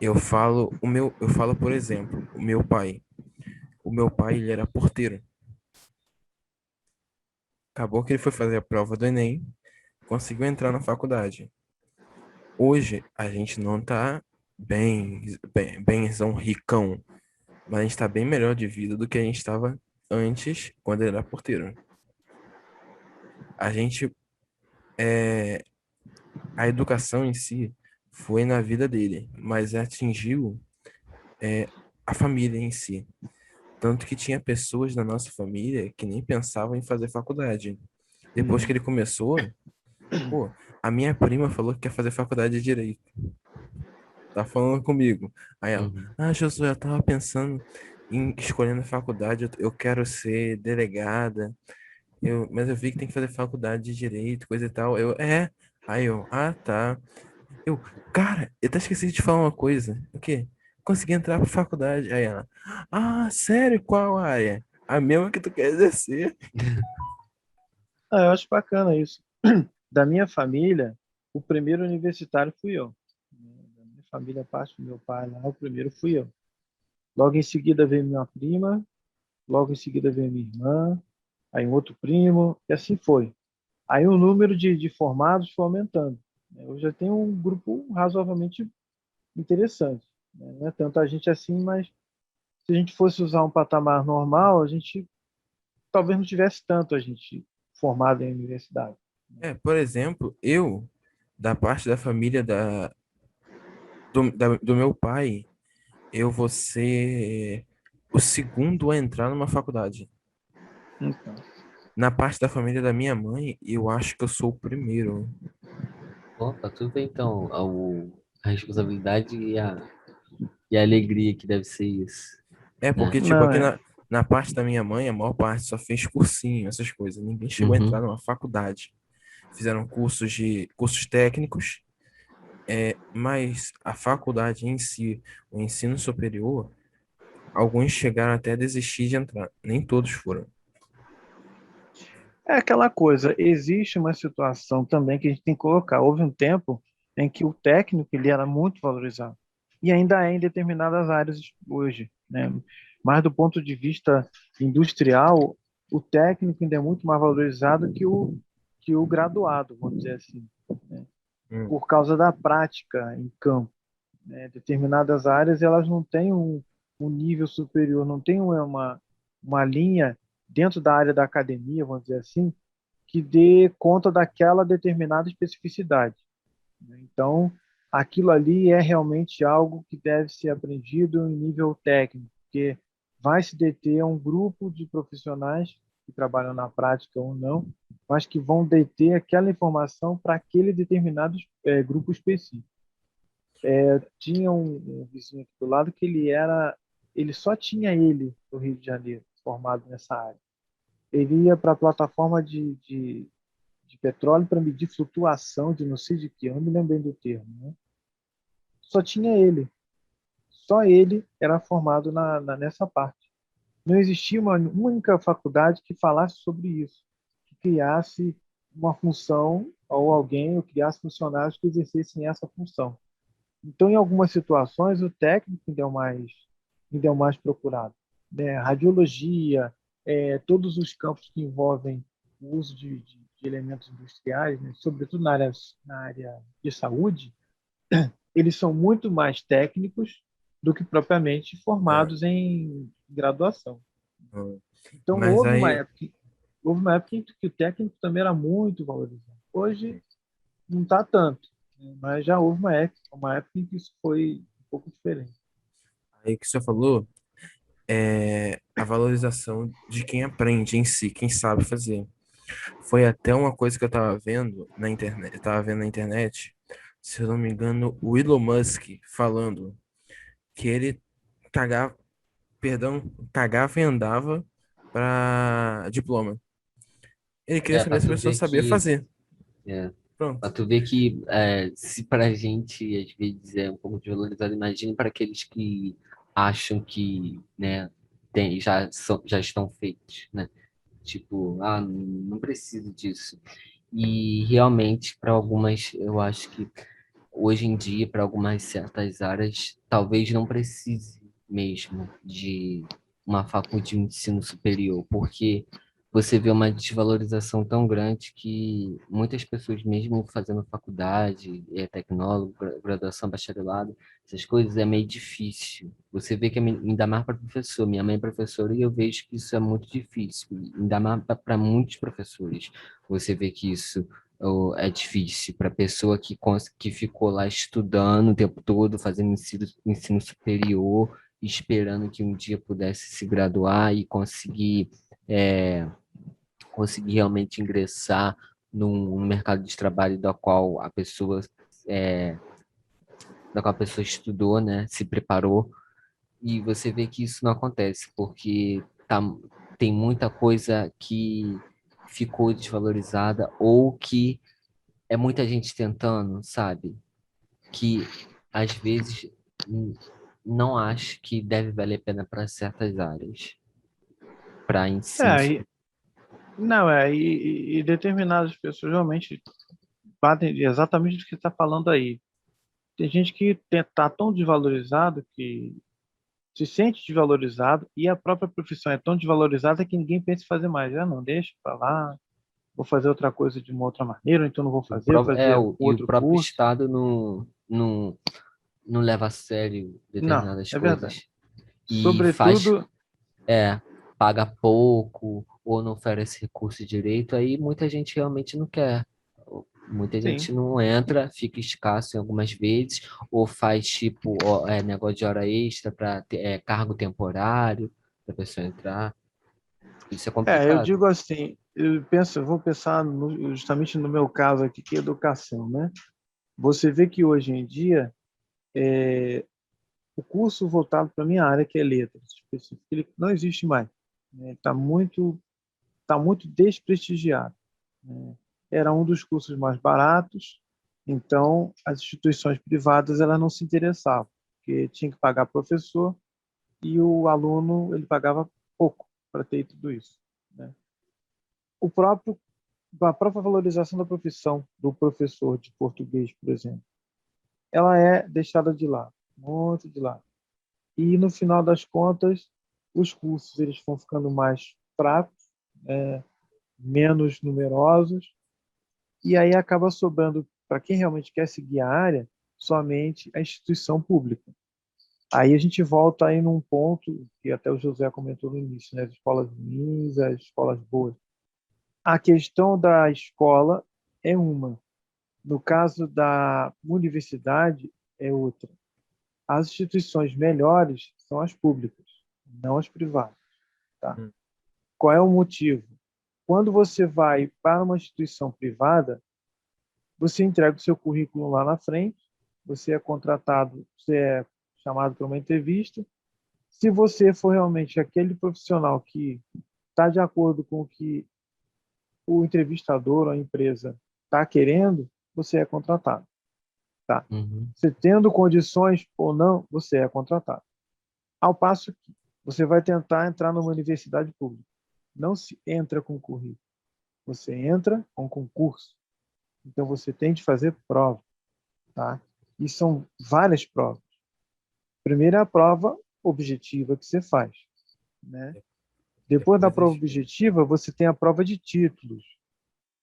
Eu falo, por exemplo, o meu pai. O meu pai, ele era porteiro. Acabou que ele foi fazer a prova do Enem, conseguiu entrar na faculdade. Hoje, a gente não tá benzão, ricão, mas a gente tá bem melhor de vida do que a gente estava antes, quando ele era porteiro. A gente, é, a educação em si foi na vida dele, mas atingiu, é, a família em si. Tanto que tinha pessoas da nossa família que nem pensavam em fazer faculdade. Depois que Uhum. ele começou, pô, a minha prima falou que quer fazer faculdade de direito. Tá falando comigo. Aí ela, Uhum. Josué, eu tava pensando em escolhendo faculdade, eu quero ser delegada, mas eu vi que tem que fazer faculdade de direito, coisa e tal. Aí eu, tá. Eu, cara, eu até esqueci de te falar uma coisa. O quê? Consegui entrar pra faculdade. Aí ela, sério? Qual área? A mesma que tu quer exercer. Ah, eu acho bacana isso. Da minha família, o primeiro universitário fui eu. Da minha família, a parte do meu pai lá, o primeiro fui eu. Logo em seguida veio minha prima, logo em seguida veio minha irmã, aí um outro primo, e assim foi. Aí o número de formados foi aumentando, né? Eu já tenho um grupo razoavelmente interessante, né? Não é tanta gente assim, mas se a gente fosse usar um patamar normal, a gente talvez não tivesse tanto a gente formado em universidade. Por exemplo, da parte da família do meu pai, eu vou ser o segundo a entrar numa faculdade. Então, Na parte da família da minha mãe, eu acho que eu sou o primeiro. Opa, tu vê então a responsabilidade e a alegria que deve ser isso, Porque, né? tipo, não aqui é. na parte da minha mãe, a maior parte só fez cursinho, essas coisas. Ninguém chegou a entrar Uhum. numa faculdade. fizeram cursos técnicos, mas a faculdade em si, o ensino superior, alguns chegaram até a desistir de entrar, nem todos foram. É aquela coisa, existe uma situação também que a gente tem que colocar. Houve um tempo em que o técnico ele era muito valorizado e ainda é em determinadas áreas hoje, né? Mas do ponto de vista industrial, o técnico ainda é muito mais valorizado que o graduado, vamos dizer assim, né? Hum, Por causa da prática em campo, né? Determinadas áreas elas não têm um nível superior, não tem uma linha dentro da área da academia, vamos dizer assim, que dê conta daquela determinada especificidade, né? Então, aquilo ali é realmente algo que deve ser aprendido em nível técnico, porque vai se deter um grupo de profissionais que trabalham na prática ou não, mas que vão deter aquela informação para aquele determinado grupo específico. Tinha um vizinho aqui do lado que ele só tinha ele no Rio de Janeiro formado nessa área. Ele ia para a plataforma de petróleo para medir flutuação de não sei de que, eu não me lembro bem do termo, né? Só tinha ele. Só ele era formado nessa parte. Não existia uma única faculdade que falasse sobre isso, que criasse uma função ou alguém, ou criasse funcionários que exercessem essa função. Então, em algumas situações, o técnico ainda é o mais procurado, né? Radiologia, todos os campos que envolvem o uso de elementos industriais, né? Sobretudo na área de saúde, eles são muito mais técnicos do que propriamente é, formados em graduação. hum. Então, Mas aí, houve uma época em que o técnico também era muito valorizado. Hoje, não está tanto, né? Mas já houve uma época em que isso foi um pouco diferente. aí que você falou é a valorização de quem aprende em si, quem sabe fazer. Foi até uma coisa que eu tava vendo na internet, se eu não me engano, o Elon Musk falando que ele tagava, perdão, tagava e andava para diploma. Ele queria saber Para se a tu pessoa ver sabia que, fazer. é, Pronto. para tu ver que se para a gente às vezes é um pouco desvalorizado, imagine para aqueles que acham que, né, já estão feitos, né? Tipo, não preciso disso. E realmente, para algumas, eu acho que hoje em dia, para algumas certas áreas, talvez não precise mesmo de uma faculdade de ensino superior, porque você vê uma desvalorização tão grande que muitas pessoas, mesmo fazendo faculdade, tecnólogo, graduação, bacharelado, essas coisas é meio difícil. Você vê que ainda mais para professor. Minha mãe é professora e eu vejo que isso é muito difícil, ainda mais para muitos professores. Você vê que isso é difícil para a pessoa que ficou lá estudando o tempo todo, fazendo ensino superior, esperando que um dia pudesse se graduar e é, conseguir realmente ingressar num mercado de trabalho é, da qual a pessoa estudou, né, se preparou, e você vê que isso não acontece, porque tem muita coisa que ficou desvalorizada ou que é muita gente tentando, sabe? Que às vezes n- não acho que deve valer a pena para certas áreas, para ensino. É, não, e determinadas pessoas realmente batem exatamente do que você está falando aí. Tem gente que está tão desvalorizado que se sente desvalorizado e a própria profissão é tão desvalorizada que ninguém pensa em fazer mais. Não, deixa para lá, vou fazer outra coisa de uma outra maneira, então não vou fazer, vou fazer E o outro próprio curso. Estado não leva a sério Não, determinadas é verdade. coisas e Sobretudo, é, paga pouco ou não oferece recurso direito, aí muita gente realmente não quer. Muita sim. gente não entra, fica escasso em algumas vezes, ou faz tipo negócio de hora extra para cargo temporário para a pessoa entrar. Isso é Eu complicado. digo assim, eu vou pensar justamente no meu caso aqui, que é educação, né? Você vê que hoje em dia o curso voltado para a minha área, que é letras, específico, ele não existe mais, né? Tá muito desprestigiado, né? era um dos cursos mais baratos, então as instituições privadas elas não se interessavam, porque tinha que pagar professor e o aluno ele pagava pouco para ter tudo isso, né? O próprio A própria valorização da profissão do professor de português, por exemplo, ela é deixada de lado, muito de lado. E no final das contas, os cursos eles vão ficando mais fracos, menos numerosos, e aí acaba sobrando para quem realmente quer seguir a área somente a instituição pública. Aí a gente volta aí num ponto que até o José comentou no início, né? As escolas ruins, as escolas boas. A questão da escola é uma. No caso da universidade, é outra. As instituições melhores são as públicas, não as privadas. Tá? Hum. Qual é o motivo? Quando você vai para uma instituição privada, você entrega o seu currículo lá na frente, você é contratado, você é chamado para uma entrevista. Se você for realmente aquele profissional que está de acordo com o que o entrevistador ou a empresa está querendo, você é contratado. Tá? Uhum. Você tendo condições ou não, você é contratado. Ao passo que você vai tentar entrar numa universidade pública. Não se entra com currículo, você entra com concurso. Então você tem de fazer prova, tá? E são várias provas. Primeiro é a prova objetiva que você faz, né? Depois da prova objetiva, você tem a prova de títulos.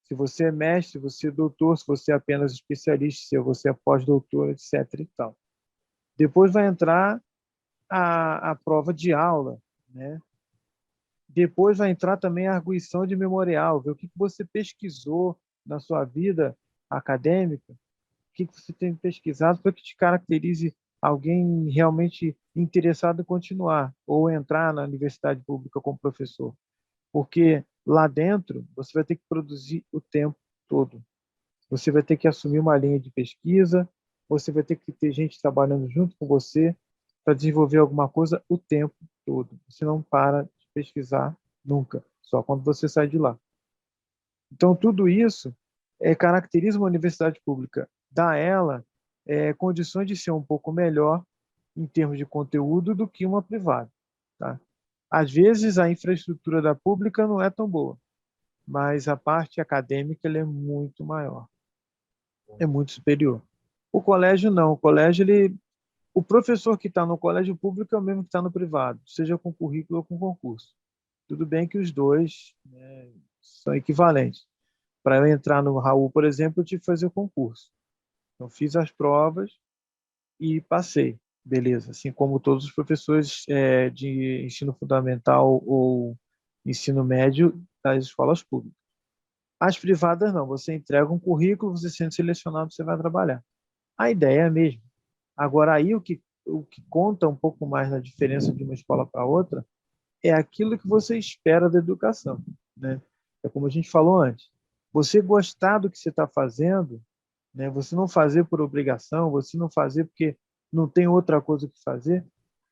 Se você é mestre, se você é doutor, se você é apenas especialista, se você é pós-doutor, etc. e tal. Depois vai entrar a prova de aula, né? Depois vai entrar também a arguição de memorial, ver o que você pesquisou na sua vida acadêmica, o que você tem pesquisado para que te caracterize alguém realmente interessado em continuar ou entrar na universidade pública como professor. Porque lá dentro você vai ter que produzir o tempo todo. Você vai ter que assumir uma linha de pesquisa, você vai ter que ter gente trabalhando junto com você para desenvolver alguma coisa o tempo todo. Você não para de pesquisar nunca, só quando você sai de lá. Então, tudo isso caracteriza uma universidade pública, dá a ela condições de ser um pouco melhor em termos de conteúdo do que uma privada. Tá? Às vezes, a infraestrutura da pública não é tão boa, mas a parte acadêmica ela é muito maior, é muito superior. O colégio não, o professor que está no colégio público é o mesmo que está no privado, seja com currículo ou com concurso. Tudo bem que os dois, né, são equivalentes. Para eu entrar no Raul, por exemplo, eu tive que fazer o concurso. Então, fiz as provas e passei. Beleza. Assim como todos os professores de ensino fundamental ou ensino médio das escolas públicas. As privadas não. Você entrega um currículo, você sendo selecionado, você vai trabalhar. A ideia é a mesma. Agora, aí o que conta um pouco mais na diferença de uma escola para outra é aquilo que você espera da educação, né? É como a gente falou antes. Você gostar do que você está fazendo, né? Você não fazer por obrigação, você não fazer porque não tem outra coisa que fazer,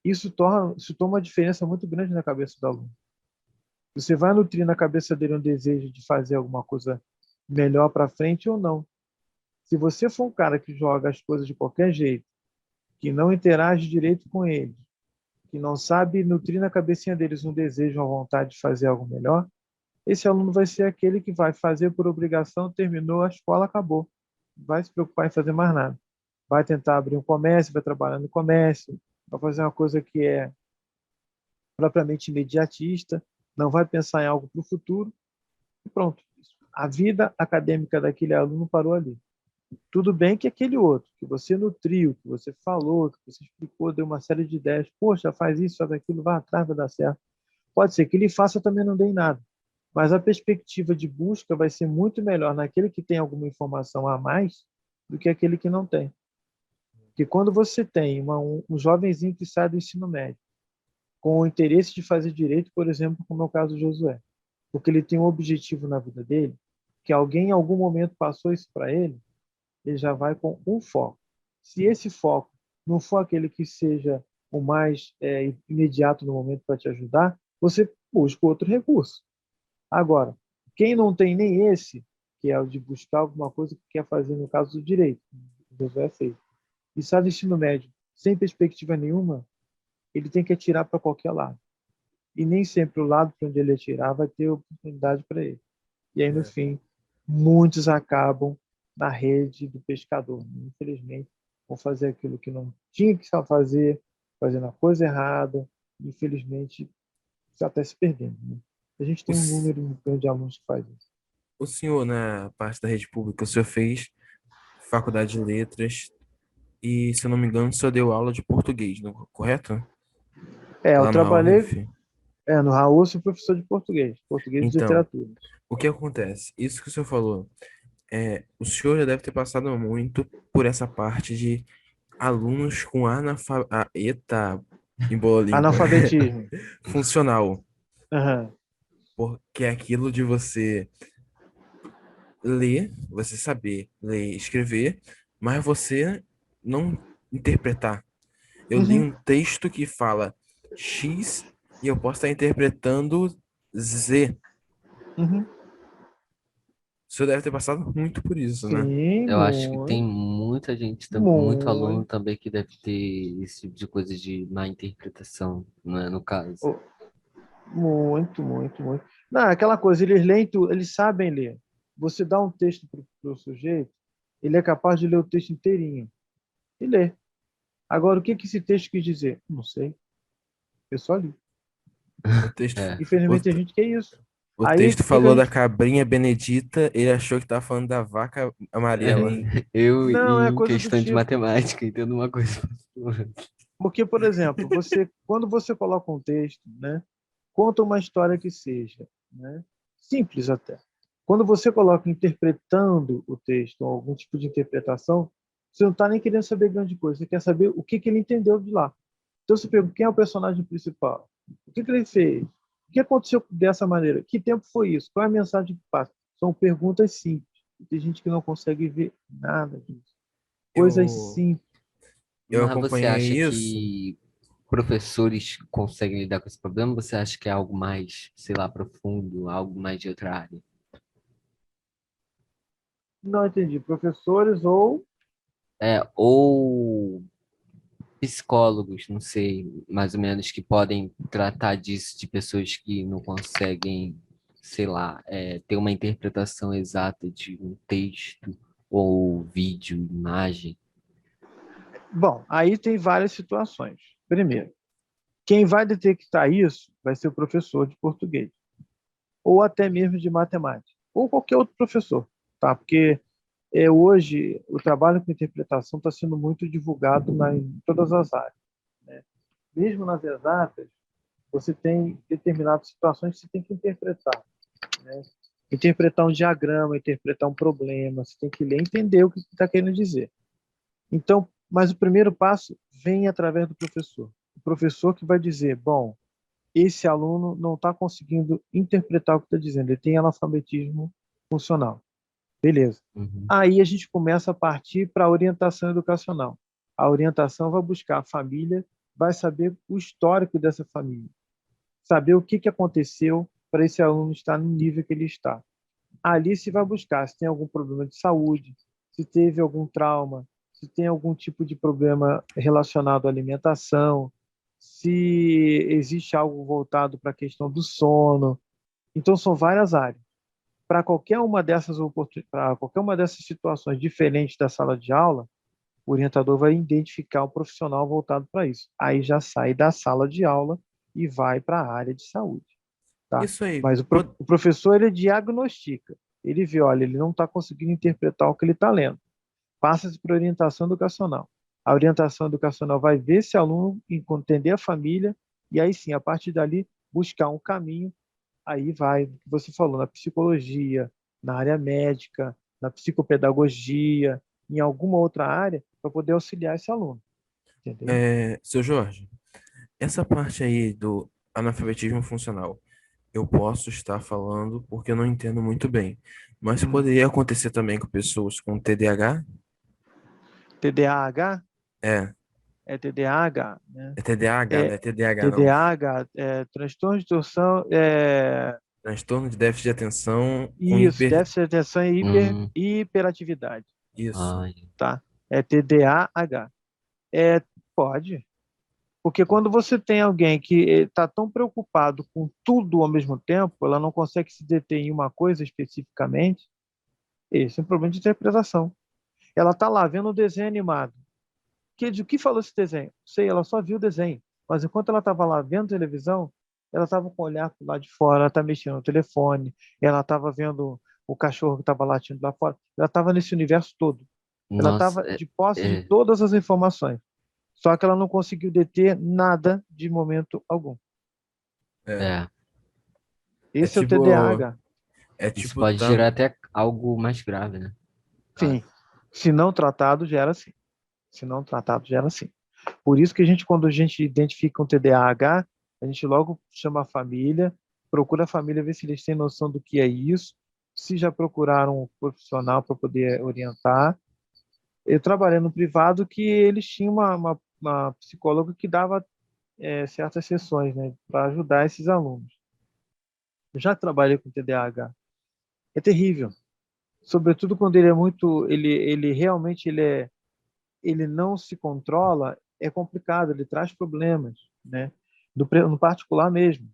isso toma uma diferença muito grande na cabeça do aluno. Você vai nutrir na cabeça dele um desejo de fazer alguma coisa melhor para frente ou não. Se você for um cara que joga as coisas de qualquer jeito, que não interage direito com eles, que não sabe nutrir na cabecinha deles um desejo, uma vontade de fazer algo melhor, esse aluno vai ser aquele que vai fazer por obrigação, terminou a escola, acabou. Não vai se preocupar em fazer mais nada. Vai tentar abrir um comércio, vai trabalhar no comércio, vai fazer uma coisa que é propriamente imediatista, não vai pensar em algo para o futuro e pronto. A vida acadêmica daquele aluno parou ali. Tudo bem que aquele outro, que você nutriu, que você falou, que você explicou, deu uma série de ideias, poxa, faz isso, faz aquilo, vai atrás, vai dar certo. Pode ser que ele faça também não dê em nada. Mas a perspectiva de busca vai ser muito melhor naquele que tem alguma informação a mais do que aquele que não tem. Porque quando você tem um jovenzinho que sai do ensino médio com o interesse de fazer direito, por exemplo, como é o caso do Josué, porque ele tem um objetivo na vida dele, que alguém em algum momento passou isso para ele já vai com um foco. Se esse foco não for aquele que seja o mais imediato no momento para te ajudar, você busca outro recurso. Agora, quem não tem nem esse, que é o de buscar alguma coisa que quer fazer no caso do direito, do Josué fez. E sai do ensino médio sem perspectiva nenhuma, ele tem que atirar para qualquer lado. E nem sempre o lado para onde ele atirar vai ter oportunidade para ele. E aí, no fim, muitos acabam na rede do pescador. Infelizmente, vão fazer aquilo que não tinha que fazer, fazendo a coisa errada. Infelizmente, já está se perdendo. Né? A gente O, tem um s- número grande de alunos que faz isso. o senhor, na parte da rede pública, o senhor fez faculdade de letras e, se eu não me engano, o senhor deu aula de português, não, correto? Eu Lá no trabalhei UF. no Raul, sou professor de português e Então, literatura. o que acontece? Isso que o senhor falou, o senhor já deve ter passado muito por essa parte de alunos com eita, embola a língua, Analfabetismo. funcional, Aham. porque é aquilo de você ler, você saber ler e escrever, mas você não interpretar. Eu li Uhum. um texto que fala X e eu posso estar interpretando Z. Uhum. O senhor deve ter passado muito por isso, né? Sim, Eu acho que tem muito, muita gente, muito aluno muito. também que deve ter esse tipo de coisa de má interpretação, né, no caso. Oh, muito, muito, muito. Não, aquela coisa, eles leem tudo, eles sabem ler. Você dá um texto para o sujeito, ele é capaz de ler o texto inteirinho e ler. Agora, o que que esse texto quis dizer? Não sei, eu só li. O texto, É, o, Infelizmente, tem gente que é isso. o Aí, o texto que que a falou da gente... cabrinha Benedita, ele achou que estava falando da vaca amarela. eu, Não, é em coisa do questão de tipo. matemática, entendo uma coisa. Porque, por exemplo, quando você coloca um texto, né, conta uma história que seja, né, simples até. Quando você coloca interpretando o texto, ou algum tipo de interpretação, você não está nem querendo saber grande coisa, você quer saber o que ele entendeu de lá. Então você pergunta quem é o personagem principal, o que ele fez, o que aconteceu dessa maneira, que tempo foi isso, qual é a mensagem que passa. São perguntas simples. E tem gente que não consegue ver nada disso. Coisas Eu, simples. eu Mas você acha acompanhei isso. que professores conseguem lidar com esse problema? Ou você acha que é algo mais, sei lá, profundo, algo mais de outra área? Não entendi. Professores ou... Ou psicólogos, não sei, mais ou menos, que podem tratar disso de pessoas que não conseguem, sei lá, ter uma interpretação exata de um texto ou vídeo, imagem. Bom, aí tem várias situações. Primeiro, quem vai detectar isso vai ser o professor de português, ou até mesmo de matemática, ou qualquer outro professor, tá? Porque hoje o trabalho com interpretação está sendo muito divulgado em todas as áreas, né? Mesmo nas exatas, você tem determinadas situações que você tem que interpretar, né? Interpretar um diagrama, interpretar um problema, você tem que ler e entender o que está querendo dizer. Então, mas o primeiro passo vem através do professor. O professor que vai dizer, bom, esse aluno não está conseguindo interpretar o que está dizendo, ele tem analfabetismo funcional. Beleza. Uhum. Aí a gente começa a partir para a orientação educacional. A orientação vai buscar a família, vai saber o histórico dessa família, saber o que, que aconteceu para esse aluno estar no nível que ele está. Ali se vai buscar se tem algum problema de saúde, se teve algum trauma, se tem algum tipo de problema relacionado à alimentação, se existe algo voltado para a questão do sono. Então são várias áreas. Para qualquer uma dessas para qualquer uma dessas situações diferentes da sala de aula, o orientador vai identificar um profissional voltado para isso. Aí já sai da sala de aula e vai para a área de saúde. Tá? Isso aí. Mas o professor ele diagnostica. Ele vê, olha, ele não está conseguindo interpretar o que ele está lendo. Passa-se para a orientação educacional. A orientação educacional vai ver esse aluno, entender a família, e aí sim, a partir dali, buscar um caminho. Aí vai, o que você falou, na psicologia, na área médica, na psicopedagogia, em alguma outra área, para poder auxiliar esse aluno. Entendeu? Seu Jorge, essa parte aí do analfabetismo funcional, eu posso estar falando porque eu não entendo muito bem. Mas Hum. poderia acontecer também com pessoas com TDAH? TDAH É, é TDAH, né? é TDAH, não É, é TDAH não. TDAH, transtorno de distorção, Transtorno de déficit de atenção com Isso, déficit de atenção e Hum, hiperatividade, Isso. ai, tá? É TDAH. É, pode. Porque quando você tem alguém que está tão preocupado com tudo ao mesmo tempo, ela não consegue se deter em uma coisa especificamente, esse é um problema de interpretação. Ela está lá vendo um desenho animado. De que falou esse desenho? Sei, ela só viu o desenho. Mas enquanto ela estava lá vendo televisão, ela estava com o olhar para o lado de fora, ela estava mexendo no telefone, ela estava vendo o cachorro que estava latindo lá fora. Ela estava nesse universo todo. Ela nossa, estava de posse de é, todas as informações. Só que ela não conseguiu deter nada de momento algum. É, é. é Esse é o tipo, TDAH. é Isso tipo, pode tá, gerar até algo mais grave, né? Caso. Sim, se não tratado, gera sim. Se não tratado, gera sim. Por isso que quando a gente identifica um TDAH, a gente logo chama a família, procura a família ver se eles têm noção do que é isso, se já procuraram um profissional para poder orientar. Eu trabalhei no privado que eles tinham uma psicóloga que dava certas sessões, né, para ajudar esses alunos. Eu já trabalhei com TDAH. É terrível, sobretudo quando ele é muito, ele realmente ele não se controla, é complicado, ele traz problemas, né? No particular mesmo.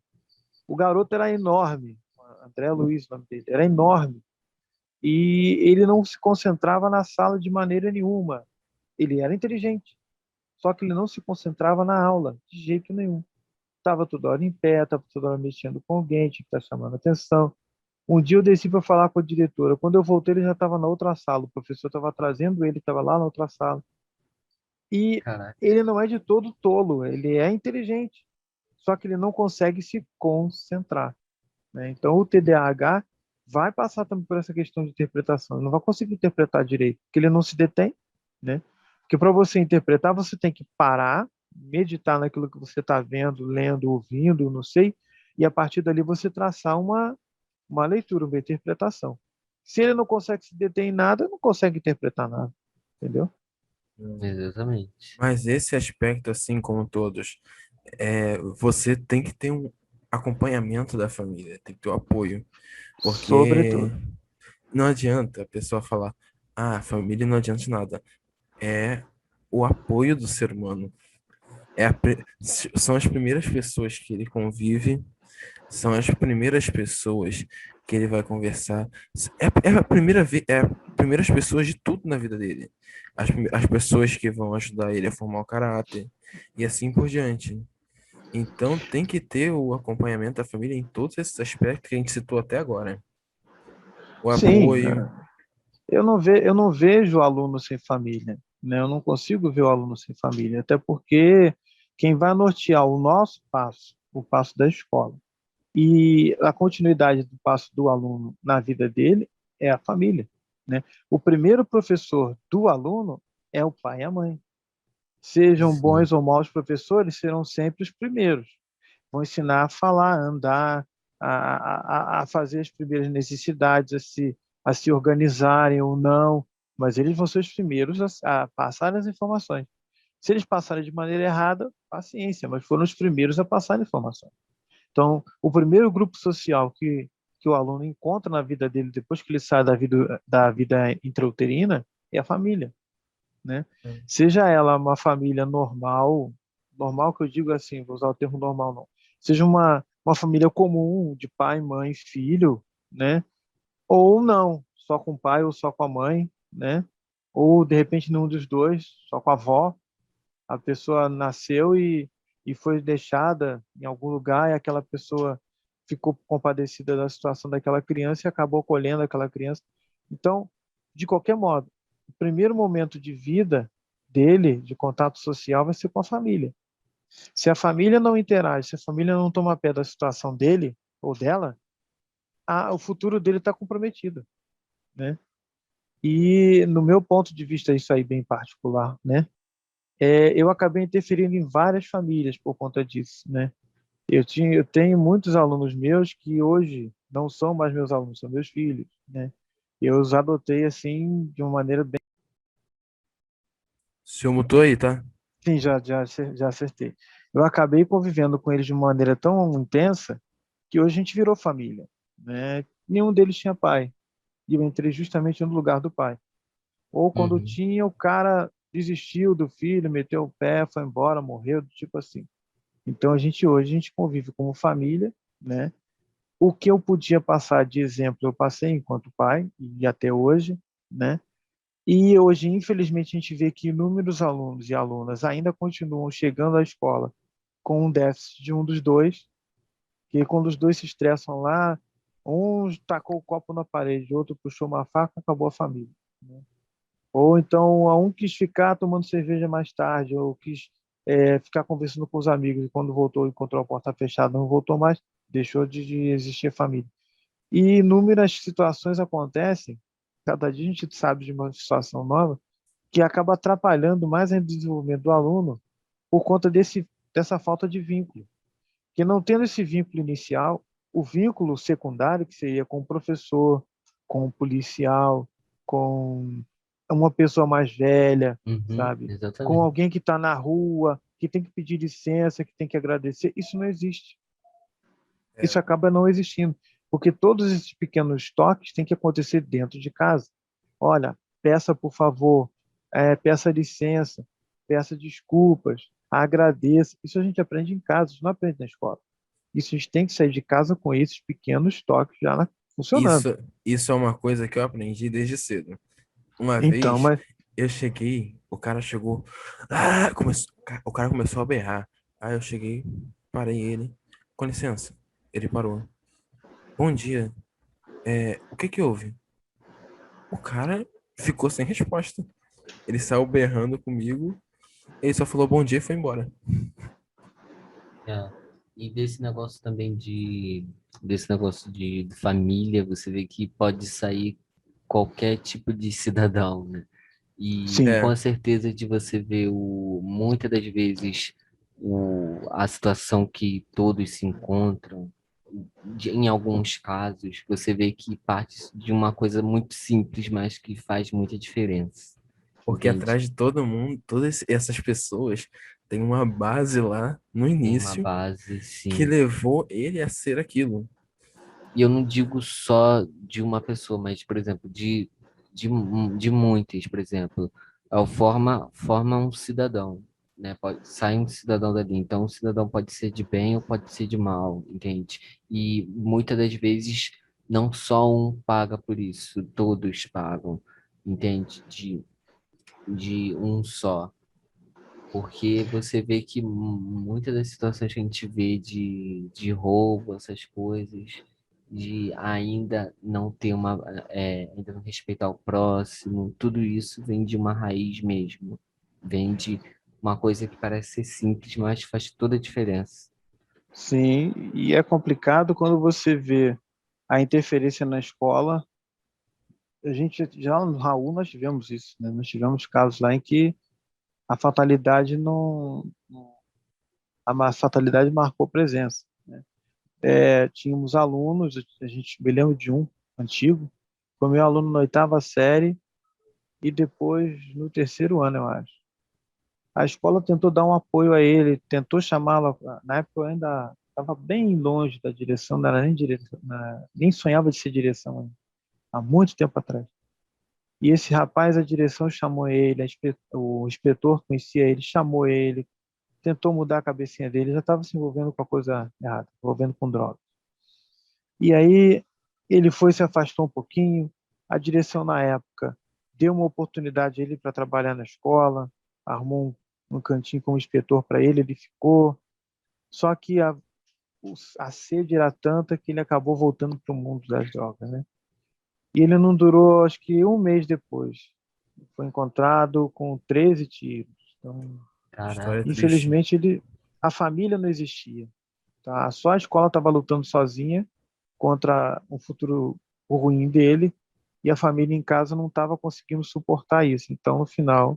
O garoto era enorme, André Luiz, o nome dele, era enorme, e ele não se concentrava na sala de maneira nenhuma. Ele era inteligente, só que ele não se concentrava na aula, de jeito nenhum. Estava toda hora em pé, estava toda hora mexendo com alguém, tinha que estar chamando atenção. Um dia eu desci para falar com a diretora. Quando eu voltei, ele já estava na outra sala. O professor estava trazendo ele, estava lá na outra sala. E Caraca. ele não é de todo tolo, ele é inteligente, só que ele não consegue se concentrar, né? Então, o TDAH vai passar também por essa questão de interpretação. Ele não vai conseguir interpretar direito, porque ele não se detém, né? Porque para você interpretar, você tem que parar, meditar naquilo que você está vendo, lendo, ouvindo, não sei, e a partir dali você traçar uma leitura, uma interpretação. Se ele não consegue se deter em nada, não consegue interpretar nada, entendeu? Exatamente. mas esse aspecto, assim como todos, você tem que ter um acompanhamento da família, tem que ter o apoio, porque Sobretudo. não adianta a pessoa falar, ah, a família não adianta de nada. É o apoio do ser humano. São as primeiras pessoas que ele convive, são as primeiras pessoas que ele vai conversar. É a primeira vez, é as primeiras pessoas de tudo na vida dele. As pessoas que vão ajudar ele a formar o caráter e assim por diante. Então tem que ter o acompanhamento da família em todos esses aspectos que a gente citou até agora. O Sim, apoio. eu não vejo aluno sem família, né? Eu não consigo ver o aluno sem família, até porque quem vai nortear o nosso passo, o passo da escola, e a continuidade do passo do aluno na vida dele é a família, né? O primeiro professor do aluno é o pai e a mãe. Sejam Sim. bons ou maus professores, serão sempre os primeiros. Vão ensinar a falar, a andar, a fazer as primeiras necessidades, a se organizarem ou não, mas eles vão ser os primeiros a passar as informações. Se eles passarem de maneira errada, paciência, mas foram os primeiros a passar informações. Então, o primeiro grupo social que o aluno encontra na vida dele depois que ele sai da vida intrauterina é a família, né? Seja ela uma família normal, normal que eu digo assim, vou usar o termo normal não, seja uma família comum de pai, mãe, filho, né? Ou não, só com o pai ou só com a mãe, né? Ou de repente nenhum dos dois, só com a avó. A pessoa nasceu e foi deixada em algum lugar e aquela pessoa ficou compadecida da situação daquela criança e acabou acolhendo aquela criança. Então, de qualquer modo, o primeiro momento de vida dele, de contato social, vai ser com a família. Se a família não interage, se a família não toma pé da situação dele ou dela, o futuro dele está comprometido, né? E no meu ponto de vista, isso aí bem particular, né? Eu acabei interferindo em várias famílias por conta disso, né? Eu tenho muitos alunos meus que hoje não são mais meus alunos, são meus filhos, né? Eu os adotei assim de uma maneira bem, O senhor mutou aí, tá? sim, já acertei. Eu acabei convivendo com eles de uma maneira tão intensa que hoje a gente virou família. né? Nenhum deles tinha pai. E eu entrei justamente no lugar do pai. Ou quando Uhum. tinha, o cara desistiu do filho, meteu o pé, foi embora, morreu, tipo assim. Então hoje a gente convive como família, né? O que eu podia passar de exemplo, eu passei enquanto pai e até hoje, né? E hoje, infelizmente, a gente vê que inúmeros alunos e alunas ainda continuam chegando à escola com um déficit de um dos dois, que quando os dois se estressam lá, um tacou o copo na parede, o outro puxou uma faca, acabou a família, né? Ou então, um quis ficar tomando cerveja mais tarde, ou quis ficar conversando com os amigos, e quando voltou, encontrou a porta fechada, não voltou mais, deixou de existir família. E inúmeras situações acontecem, cada dia a gente sabe de uma situação nova, que acaba atrapalhando mais ainda o desenvolvimento do aluno por conta dessa falta de vínculo. Que não tendo esse vínculo inicial, o vínculo secundário, que seria com o professor, com o policial, com uma pessoa mais velha, Uhum, sabe? Com exatamente. alguém que está na rua, que tem que pedir licença, que tem que agradecer, isso não existe. É, Isso acaba não existindo, porque todos esses pequenos toques têm que acontecer dentro de casa. Olha, peça por favor, peça licença, peça desculpas, agradeça. Isso a gente aprende em casa, isso não aprende na escola. Isso a gente tem que sair de casa com esses pequenos toques funcionando. isso, isso é uma coisa que eu aprendi desde cedo. Uma Então, vez mas eu cheguei, o cara chegou, o cara começou a berrar. Aí eu cheguei, parei ele, com licença. Ele parou. Bom dia. O que que houve? O cara ficou sem resposta. Ele saiu berrando comigo, ele só falou bom dia e foi embora. É. E desse negócio de família, você vê que pode sair qualquer tipo de cidadão, né? E sim, com É, a certeza de você ver muitas das vezes a situação que todos se encontram, em alguns casos, você vê que parte de uma coisa muito simples, mas que faz muita diferença, porque entende? atrás de todo mundo, todas essas pessoas têm uma base lá no Tem uma início base, que sim. levou ele a ser aquilo. E eu não digo só de uma pessoa, mas, por exemplo, de muitas, por exemplo, forma um cidadão, né? Sai um cidadão dali. Então, o cidadão pode ser de bem ou pode ser de mal, entende? E muitas das vezes, não só um paga por isso, todos pagam, entende? De um só. Porque você vê que muitas das situações que a gente vê de roubo, essas coisas, de ainda não ter ainda não respeitar o próximo, tudo isso vem de uma raiz mesmo. Vem de uma coisa que parece ser simples, mas faz toda a diferença. sim. E é complicado quando você vê a interferência na escola. A gente já no Raul nós tivemos isso, né? Nós tivemos casos lá em que a fatalidade fatalidade marcou presença, né? Tínhamos alunos, a gente me lembro de um antigo, foi meu aluno na oitava série e depois no terceiro ano, eu acho. A escola tentou dar um apoio a ele, tentou chamá-lo. Na época eu ainda estava bem longe da direção, não era nem direção, nem sonhava de ser direção ainda, há muito tempo atrás. E esse rapaz, a direção chamou ele, o inspetor conhecia ele, chamou ele, tentou mudar a cabecinha dele, já estava se envolvendo com a coisa errada, envolvendo com droga. E aí ele foi, se afastou um pouquinho, a direção na época deu uma oportunidade a ele para trabalhar na escola, arrumou um cantinho como inspetor para ele, ele ficou. Só que a sede era tanta que ele acabou voltando para o mundo das drogas, né? E ele não durou, acho que um mês depois. Foi encontrado com 13 tiros. Então, História Caraca, triste. infelizmente, a família não existia. Tá? Só a escola estava lutando sozinha contra um futuro ruim dele e a família em casa não estava conseguindo suportar isso. Então, no final,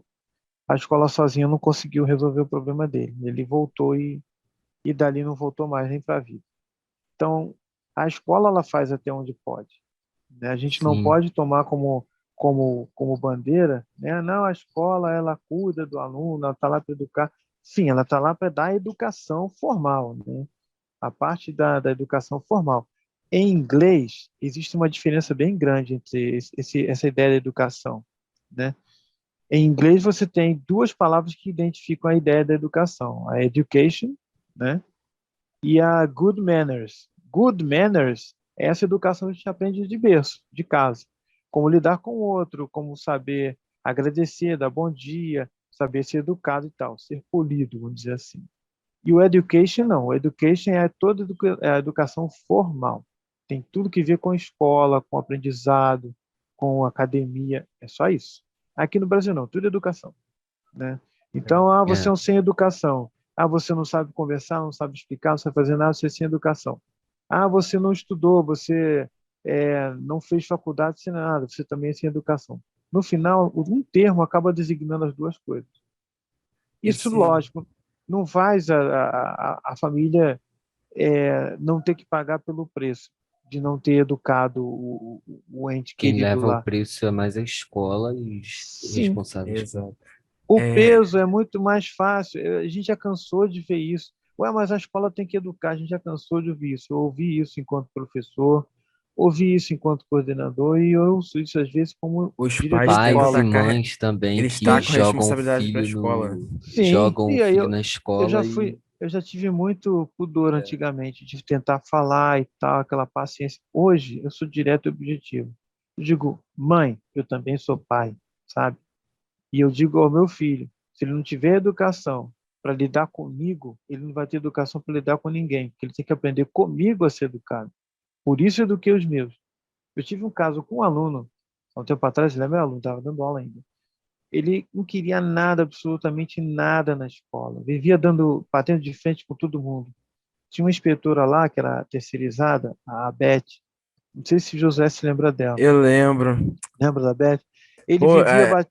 a escola sozinha não conseguiu resolver o problema dele. Ele voltou e dali não voltou mais nem para a vida. Então, a escola ela faz até onde pode, né? A gente não sim, pode tomar como bandeira, né? Não, a escola ela cuida do aluno, ela está lá para educar. Sim, ela está lá para dar educação formal, né? A parte da educação formal. Em inglês, existe uma diferença bem grande entre essa ideia da educação, né? Em inglês, você tem duas palavras que identificam a ideia da educação: a education, né? E a good manners. Good manners é essa educação que a gente aprende de berço, de casa. Como lidar com o outro, como saber agradecer, dar bom dia, saber ser educado e tal, ser polido, vamos dizer assim. E o education não. O education é toda a educação formal. Tem tudo que ver com a escola, com aprendizado, com academia. É só isso. Aqui no Brasil não, tudo é educação, né? Então, você é É, um sem educação. Você não sabe conversar, não sabe explicar, não sabe fazer nada, você é sem educação. Você não estudou, você não fez faculdade, sem nada, você também é sem educação. No final, um termo acaba designando as duas coisas. Isso, Esse, lógico, não faz a família não ter que pagar pelo preço de não ter educado o ente quem querido leva o lá. preço é mais a escola e os Sim, responsáveis exato. o É, peso é muito mais fácil. A gente já cansou de ver isso. Ué, mas a escola tem que educar. A gente já cansou de ouvir isso. Eu ouvi isso enquanto professor, ouvi isso enquanto coordenador e eu ouço isso às vezes como os diretor pais de tentam pais e escola. tacar, mães também eles que Sim, tacam a jogam o responsabilidade para a filho escola. no sim. jogam o E aí filho na eu escola já e fui, eu já tive muito pudor é, antigamente de tentar falar e tal, aquela paciência. Hoje eu sou direto e objetivo. Eu digo, mãe, eu também sou pai, sabe? E eu digo ao meu filho, se ele não tiver educação para lidar comigo, ele não vai ter educação para lidar com ninguém, porque ele tem que aprender comigo a ser educado. Por isso eu eduquei os meus. Eu tive um caso com um aluno, há um tempo atrás, ele é meu aluno, estava dando aula ainda. Ele não queria nada, absolutamente nada na escola. Vivia batendo de frente com todo mundo. Tinha uma inspetora lá, que era terceirizada, a Beth. Não sei se o José se lembra dela. Eu lembro. Lembra da Beth? Ele Pô, vivia, ela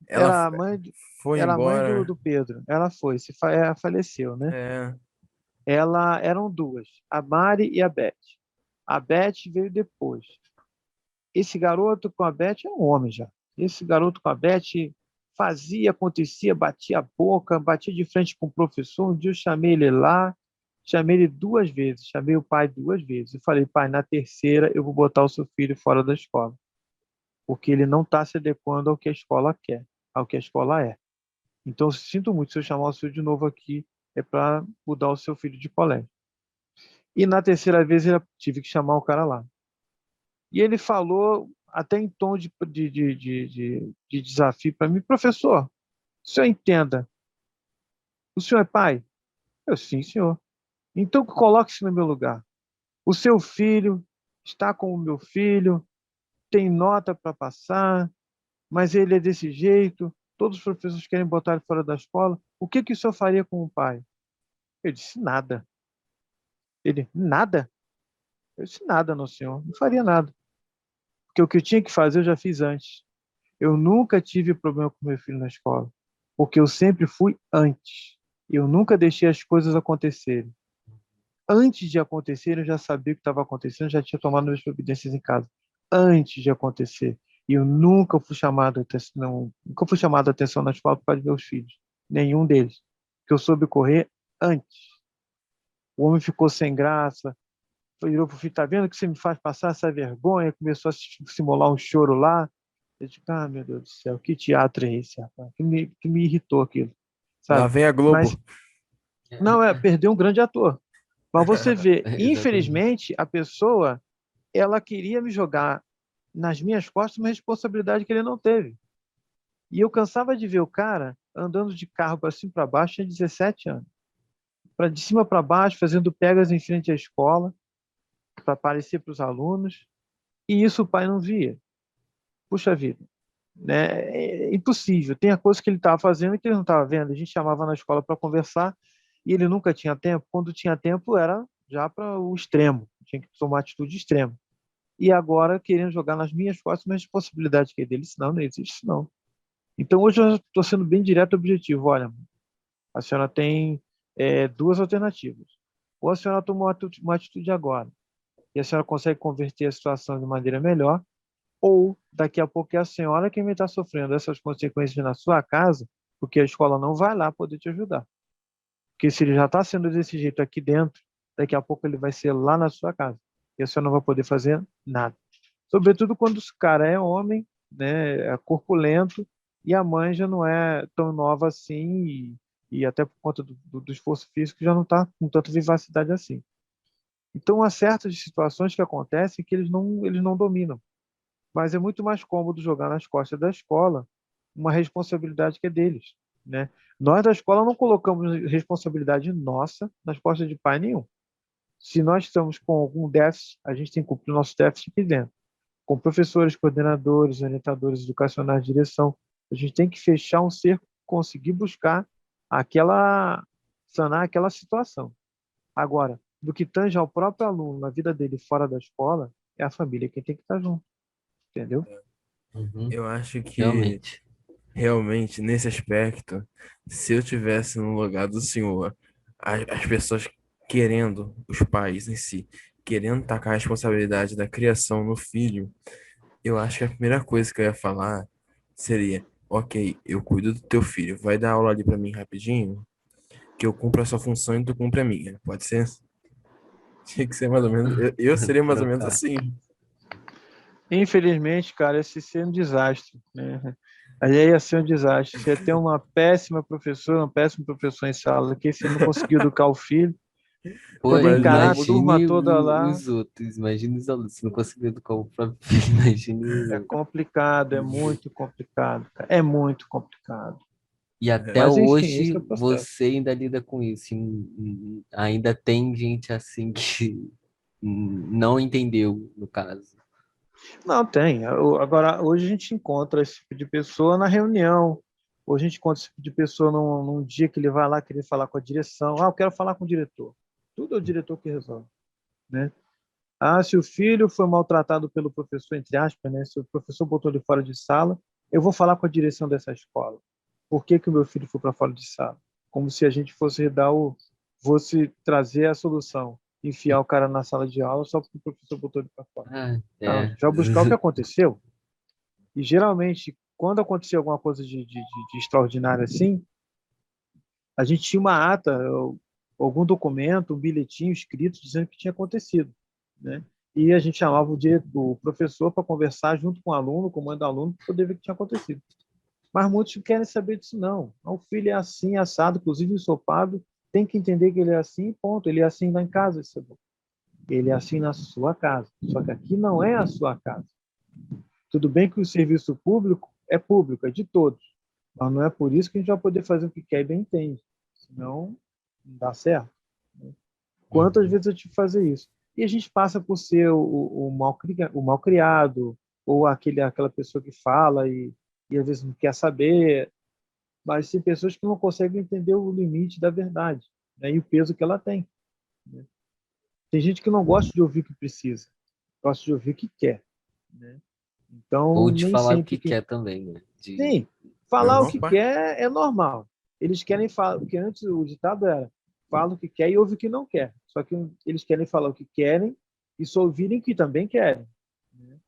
era a mãe, foi era a mãe do, embora. do Pedro. Ela foi, faleceu, né? É, Eram duas, a Mari e a Beth. A Beth veio depois. Esse garoto com a Beth é um homem já. Esse garoto com a Beth fazia, acontecia, batia a boca, batia de frente com o professor. Um dia eu chamei ele lá, chamei ele duas vezes, chamei o pai duas vezes. Eu falei, pai, na terceira eu vou botar o seu filho fora da escola, porque ele não está se adequando ao que a escola quer, ao que a escola é. Então, eu sinto muito se eu chamar o seu de novo aqui, é para mudar o seu filho de colégio. E na terceira vez eu tive que chamar o cara lá. E ele falou, até em tom de desafio para mim, professor, o senhor entenda, o senhor é pai? Eu, sim, senhor. Então coloque-se no meu lugar. O seu filho está com o meu filho, tem nota para passar, mas ele é desse jeito, todos os professores querem botar ele fora da escola. O que que o senhor faria com o pai? Eu disse, nada. Ele, nada? Eu disse, nada, não, senhor. Não faria nada. Porque o que eu tinha que fazer eu já fiz antes. Eu nunca tive problema com meu filho na escola, porque eu sempre fui antes. Eu nunca deixei as coisas acontecerem. Antes de acontecer, eu já sabia o que estava acontecendo, já tinha tomado minhas providências em casa. Antes de acontecer. E eu nunca fui chamado a atenção, nunca fui chamado a atenção na escola por causa dos meus filhos. Nenhum deles. Que eu soube correr antes. O homem ficou sem graça, virou pro filho, tá vendo que você me faz passar essa vergonha? Começou a simular um choro lá. Eu digo, meu Deus do céu, que teatro é esse, rapaz? Que me irritou aquilo, lá sabe? vem a Mas, Globo. não, perdeu um grande ator. Mas você vê, exatamente. infelizmente, a pessoa, ela queria me jogar nas minhas costas uma responsabilidade que ele não teve. E eu cansava de ver o cara andando de carro para cima e para baixo, tinha 17 anos. De cima para baixo, fazendo pegas em frente à escola, para aparecer para os alunos. E isso o pai não via. Puxa vida, né? É impossível. Tem a coisa que ele estava fazendo que ele não estava vendo. A gente chamava na escola para conversar e ele nunca tinha tempo. Quando tinha tempo, era já para o extremo. Tinha que tomar atitude extrema. E agora, querendo jogar nas minhas costas, mas possibilidade que é dele, senão não existe, isso não. Então, hoje eu estou sendo bem direto e objetivo. Olha, a senhora tem duas alternativas. Ou a senhora tomou uma atitude agora e a senhora consegue converter a situação de maneira melhor, ou daqui a pouco é a senhora quem vai estar sofrendo essas consequências na sua casa, porque a escola não vai lá poder te ajudar. Porque se ele já está sendo desse jeito aqui dentro, daqui a pouco ele vai ser lá na sua casa. e a senhora não vai poder fazer nada. Sobretudo quando o cara é homem, né, é corpulento, e a mãe já não é tão nova assim, e até por conta do esforço físico já não está com tanta vivacidade assim. Então, há certas situações que acontecem que eles não dominam, mas é muito mais cômodo jogar nas costas da escola uma responsabilidade que é deles, né? Nós da escola não colocamos responsabilidade nossa nas costas de pai nenhum. Se nós estamos com algum déficit, a gente tem que cumprir o nosso déficit aqui dentro. Com professores, coordenadores, orientadores educacionais, direção, a gente tem que fechar um cerco, conseguir buscar sanar aquela situação. Agora, do que tange ao próprio aluno, na vida dele fora da escola, é a família quem tem que estar junto, entendeu? Uhum, Eu acho que realmente. realmente nesse aspecto, se eu tivesse no lugar do senhor, as pessoas querendo, os pais em si, querendo tacar a responsabilidade da criação no filho, eu acho que a primeira coisa que eu ia falar seria: ok, eu cuido do teu filho, vai dar aula ali pra mim rapidinho, que eu cumpro a sua função e tu cumpre a minha. Pode ser? Tinha que ser mais ou menos. Eu seria mais ou menos Trocar. assim. Infelizmente, cara, esse ser um desastre, né? Aí ia ser um desastre. Você ia ter uma péssima professora, um péssimo professor em sala, que você não conseguiu educar o filho, Pô, poder encarar a turma imagine toda lá. os outros, imagine os alunos. Se não conseguir educar o próprio filho, imagine os É outros. complicado, é muito complicado, cara. É muito complicado. E até Mas, enfim, esse é hoje o processo. você ainda lida com isso. Ainda tem gente assim que não entendeu, no caso. Não, tem. Agora, hoje a gente encontra esse tipo de pessoa na reunião. Hoje a gente encontra esse tipo de pessoa num dia que ele vai lá querer falar com a direção. Ah, eu quero falar com o diretor. Tudo é o diretor que resolve, né? Ah, se o filho foi maltratado pelo professor, entre aspas, né? Se o professor botou ele fora de sala, eu vou falar com a direção dessa escola. Por que que o meu filho foi para fora de sala? Como se a gente fosse trazer a solução, enfiar o cara na sala de aula só porque o professor botou ele para fora. Ah, Não, a é. gente vai buscar o que aconteceu. E geralmente, quando acontecia alguma coisa de extraordinário assim, a gente tinha uma ata, ou algum documento, um bilhetinho escrito dizendo o que tinha acontecido, né? E a gente chamava o professor para conversar junto com o aluno, com o mãe do aluno, para poder ver o que tinha acontecido. Mas muitos não querem saber disso, não. O filho é assim, assado, inclusive ensopado, tem que entender que ele é assim, ponto. Ele é assim lá em casa, ele é assim na sua casa. Só que aqui não é a sua casa. Tudo bem que o serviço público, é de todos. Mas não é por isso que a gente vai poder fazer o que quer e bem entende. Senão, não dá certo. Quantas Uhum. vezes eu tive que fazer isso? E a gente passa por ser o mal criado, ou aquela pessoa que fala e às vezes não quer saber, mas tem pessoas que não conseguem entender o limite da verdade, né, e o peso que ela tem, né? Tem gente que não gosta de ouvir o que precisa, gosta de ouvir o que quer, né? Então, Ou de nem falar o sempre que quem quer também, né? tem, A falar o maior que parte. quer é normal. Eles querem falar, porque antes o ditado era fala o que quer e ouve o que não quer. Só que eles querem falar o que querem e só ouvirem o que também querem, né?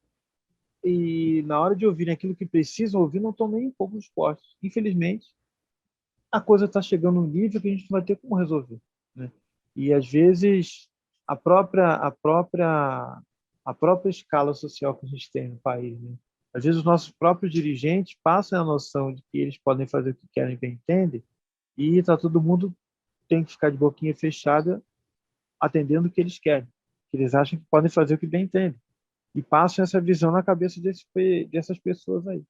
E na hora de ouvirem aquilo que precisam ouvir, não estão nem um pouco dispostos. Infelizmente, a coisa está chegando num nível que a gente não vai ter como resolver, né? E às vezes a própria a própria a própria escala social que a gente tem no país, né? Às vezes os nossos próprios dirigentes passam a noção de que eles podem fazer o que querem, bem entendem, e tá todo mundo tem que ficar de boquinha fechada atendendo o que eles querem, que eles acham que podem fazer o que bem entendem, e passam essa visão na cabeça dessas pessoas aí.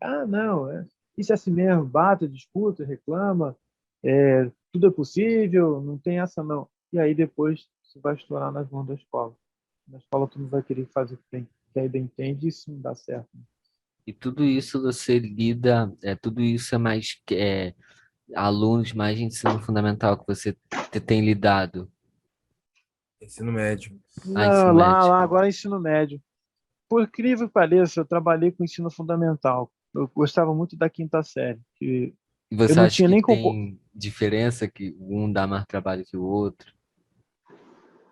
Ah, não, isso é assim mesmo, bate, disputa, reclama, tudo é possível, não tem essa não. E aí depois isso vai estourar nas mãos da escola. Na escola tu não vai querer fazer o que bem, que aí bem entende e isso não dá certo. E tudo isso você lida, tudo isso é mais alunos mais de ensino fundamental que você tem lidado, Ensino médio. ensino Não, médio. lá agora é ensino médio. Por incrível que pareça, eu trabalhei com ensino fundamental. Eu gostava muito da quinta série, que E eu você não acha tinha que nem tem diferença, que um dá mais trabalho que o outro?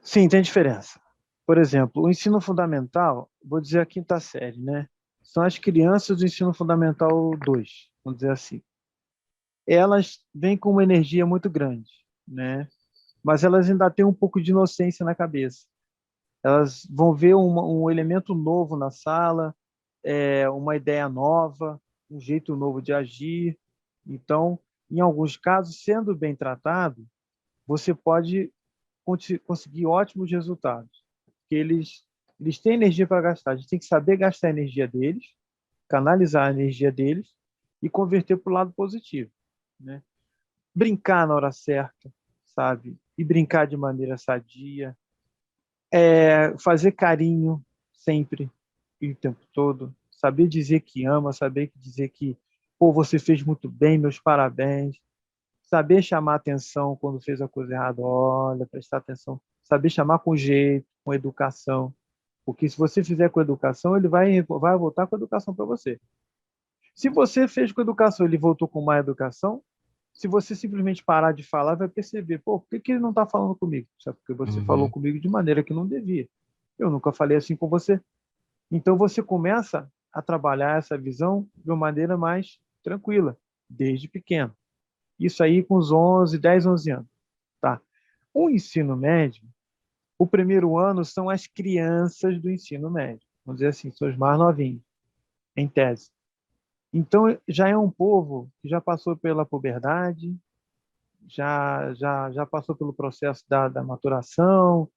Sim, tem diferença. Por exemplo, o ensino fundamental, vou dizer a quinta série, né? São as crianças do ensino fundamental 2, vamos dizer assim. Elas vêm com uma energia muito grande, né? Mas elas ainda têm um pouco de inocência na cabeça. Elas vão ver um elemento novo na sala, uma ideia nova, um jeito novo de agir. Então, em alguns casos, sendo bem tratado, você pode conseguir ótimos resultados. Porque eles têm energia para gastar. A gente tem que saber gastar a energia deles, canalizar a energia deles e converter para o lado positivo, né? Brincar na hora certa, sabe? E brincar de maneira sadia. Fazer carinho sempre e o tempo todo. Saber dizer que ama, saber dizer que, pô, você fez muito bem, meus parabéns. Saber chamar atenção quando fez a coisa errada, olha, prestar atenção. Saber chamar com jeito, com educação. Porque se você fizer com educação, ele vai voltar com educação para você. Se você fez com educação, ele voltou com má educação, se você simplesmente parar de falar, vai perceber, pô, por que ele não está falando comigo? Só porque você falou comigo de maneira que não devia. Eu nunca falei assim com você. Então você começa a trabalhar essa visão de uma maneira mais tranquila, desde pequeno. Isso aí com os 10, 11 anos. Tá? O ensino médio, o primeiro ano são as crianças do ensino médio. Vamos dizer assim, são os mais novinhos, em tese. Então, já é um povo que já passou pela puberdade, já passou pelo processo da maturação,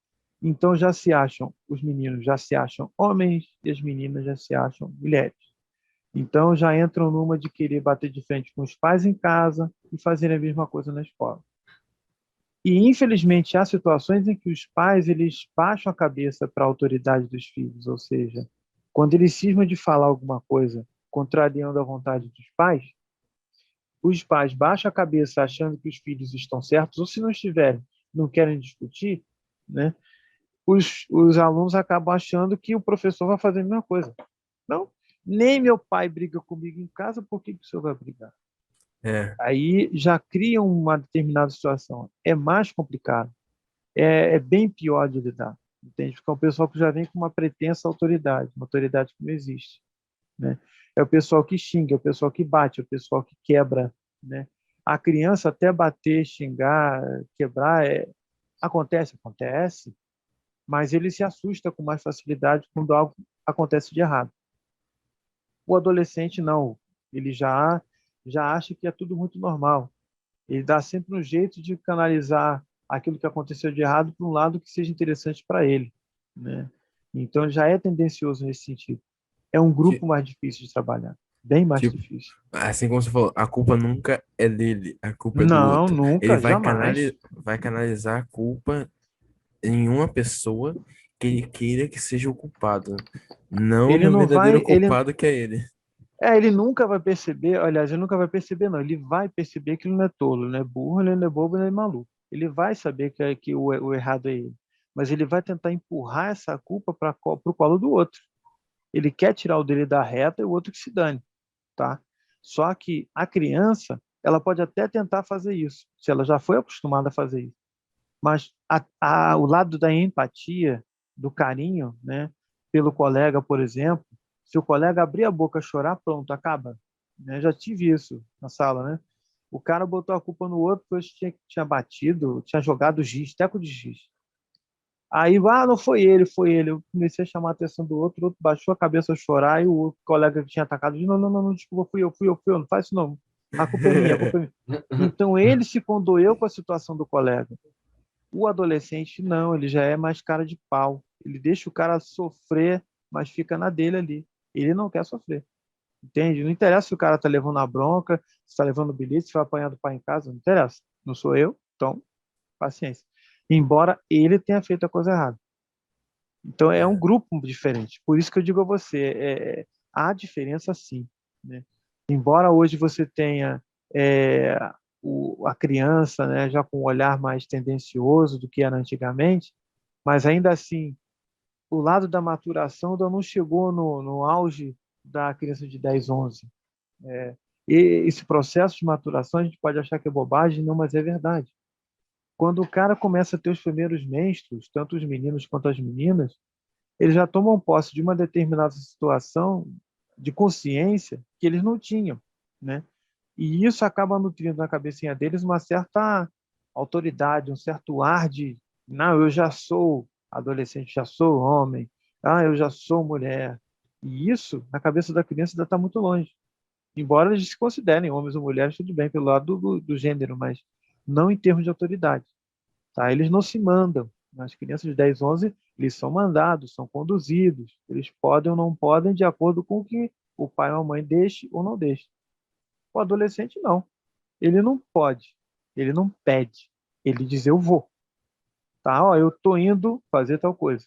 então os meninos já se acham homens e as meninas já se acham mulheres. Então, já entram numa de querer bater de frente com os pais em casa e fazer a mesma coisa na escola. E, infelizmente, há situações em que os pais eles baixam a cabeça para a autoridade dos filhos, ou seja, quando eles cismam de falar alguma coisa contrariando a vontade dos pais, os pais baixam a cabeça achando que os filhos estão certos, ou se não estiverem, não querem discutir, né? Os alunos acabam achando que o professor vai fazer a mesma coisa. Não, nem meu pai briga comigo em casa, por que o senhor vai brigar? Aí já cria uma determinada situação. É mais complicado. É bem pior de lidar. Entende? Porque é um pessoal que já vem com uma pretensa autoridade, uma autoridade que não existe, né? É o pessoal que xinga, é o pessoal que bate, é o pessoal que quebra, né? A criança até bater, xingar, quebrar, acontece, mas ele se assusta com mais facilidade quando algo acontece de errado. O adolescente não, ele já acha que é tudo muito normal. Ele dá sempre um jeito de canalizar aquilo que aconteceu de errado para um lado que seja interessante para ele, né? Então já é tendencioso nesse sentido. É um grupo mais difícil de trabalhar, bem mais Tipo, difícil. assim como você falou, a culpa nunca é dele, a culpa é do Não, outro. Ele nunca, jamais. vai canalizar a culpa em uma pessoa que ele queira que seja o culpado, não Ele no não verdadeiro vai, culpado que é ele. ele nunca vai perceber, aliás, ele nunca vai perceber, não. Ele vai perceber que ele não é tolo, ele não é burro, ele não é bobo, ele não é maluco. Ele vai saber que o errado é ele. Mas ele vai tentar empurrar essa culpa para o colo do outro. Ele quer tirar o dele da reta e o outro que se dane, tá? Só que a criança, ela pode até tentar fazer isso, se ela já foi acostumada a fazer isso. Mas o lado da empatia, do carinho, né, pelo colega, por exemplo, se o colega abrir a boca, chorar, pronto, acaba. Né? Já tive isso na sala, né? O cara botou a culpa no outro, pois tinha batido, tinha jogado giz, teco de giz. Aí, não foi ele, foi ele. Eu comecei a chamar a atenção do outro, o outro baixou a cabeça a chorar, e o outro colega que tinha atacado disse, não, não, não, não, desculpa, fui eu, não faz isso não. A culpa é minha, a culpa é minha. Então, ele se condoeu com a situação do colega. O adolescente, não, ele já é mais cara de pau. Ele deixa o cara sofrer, mas fica na dele ali. Ele não quer sofrer. Entende? Não interessa se o cara tá levando a bronca, se tá levando o bilhete, se vai apanhar do pai em casa, não interessa. Não sou eu, então, paciência. Embora ele tenha feito a coisa errada. Então, é um grupo diferente. Por isso que eu digo a você, há diferença sim, né? Embora hoje você tenha a criança, né, já com um olhar mais tendencioso do que era antigamente, mas ainda assim, o lado da maturação ainda não chegou no auge da criança de 10, 11. E esse processo de maturação a gente pode achar que é bobagem, não, mas é verdade. Quando o cara começa a ter os primeiros menstruos, tanto os meninos quanto as meninas, eles já tomam posse de uma determinada situação de consciência que eles não tinham, né? E isso acaba nutrindo na cabecinha deles uma certa autoridade, um certo ar de, não, eu já sou Adolescente, já sou homem. Ah, eu já sou mulher. E isso, na cabeça da criança, ainda está muito longe. Embora eles se considerem homens ou mulheres, tudo bem, pelo lado do gênero, mas não em termos de autoridade. Tá? Eles não se mandam. As crianças de 10, 11, eles são mandados, são conduzidos. Eles podem ou não podem de acordo com o que o pai ou a mãe deixe ou não deixe. O adolescente, não. Ele não pode, ele não pede. Ele diz, eu vou. Tá? Ó, eu tô indo fazer tal coisa.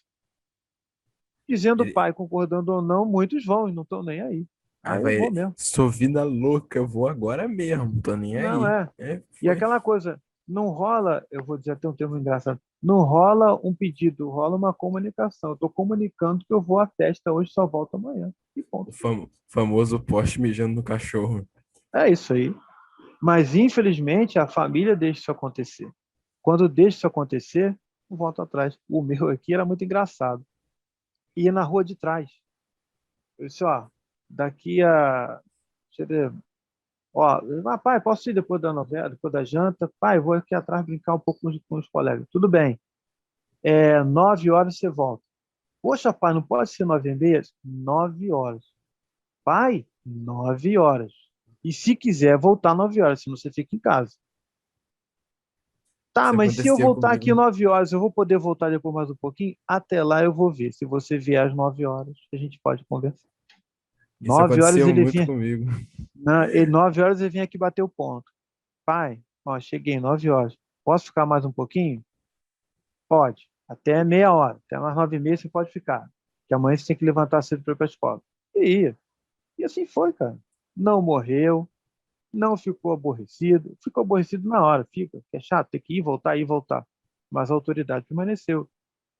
Dizendo o Ele, pai, concordando ou não, muitos vão e não estão nem aí. ah, Ah, eu vai, vou mesmo. sou vida louca, eu vou agora mesmo, tô nem Não aí. é. É, E foi. aquela coisa, não rola, eu vou dizer até um termo engraçado, não rola um pedido, rola uma comunicação. Eu estou comunicando que eu vou à festa hoje, só volto amanhã. E ponto. O famoso poste mijando no cachorro. É isso aí. Mas, infelizmente, a família deixa isso acontecer. Quando deixa isso acontecer, eu volto atrás. O meu aqui era muito engraçado. Ia na rua de trás. Eu disse, ó, daqui a. Deixa eu ver. Ó, pai, posso ir depois da novela, depois da janta? Pai, vou aqui atrás brincar um pouco com os colegas. Tudo bem. 9 horas você volta. Poxa, pai, não pode ser 9h30? 9 horas. Pai, 9 horas. E se quiser voltar 9 horas, senão você fica em casa. Tá, Isso mas se eu acontecia voltar aqui comigo. 9 horas, eu vou poder voltar depois mais um pouquinho? Até lá eu vou ver. Se você vier às 9 horas, a gente pode conversar. Isso 9 horas acontecia ele muito vinha. comigo. Não, 9 horas ele vinha aqui bater o ponto. Pai, ó, cheguei 9 horas. Posso ficar mais um pouquinho? Pode. Até meia hora. Até umas 9h30 você pode ficar. Que amanhã você tem que levantar cedo para ir para a escola. E ia. E assim foi, cara. Não morreu, não ficou aborrecido. Ficou aborrecido na hora, fica. Que é chato, ter que ir, voltar, ir, voltar. Mas a autoridade permaneceu.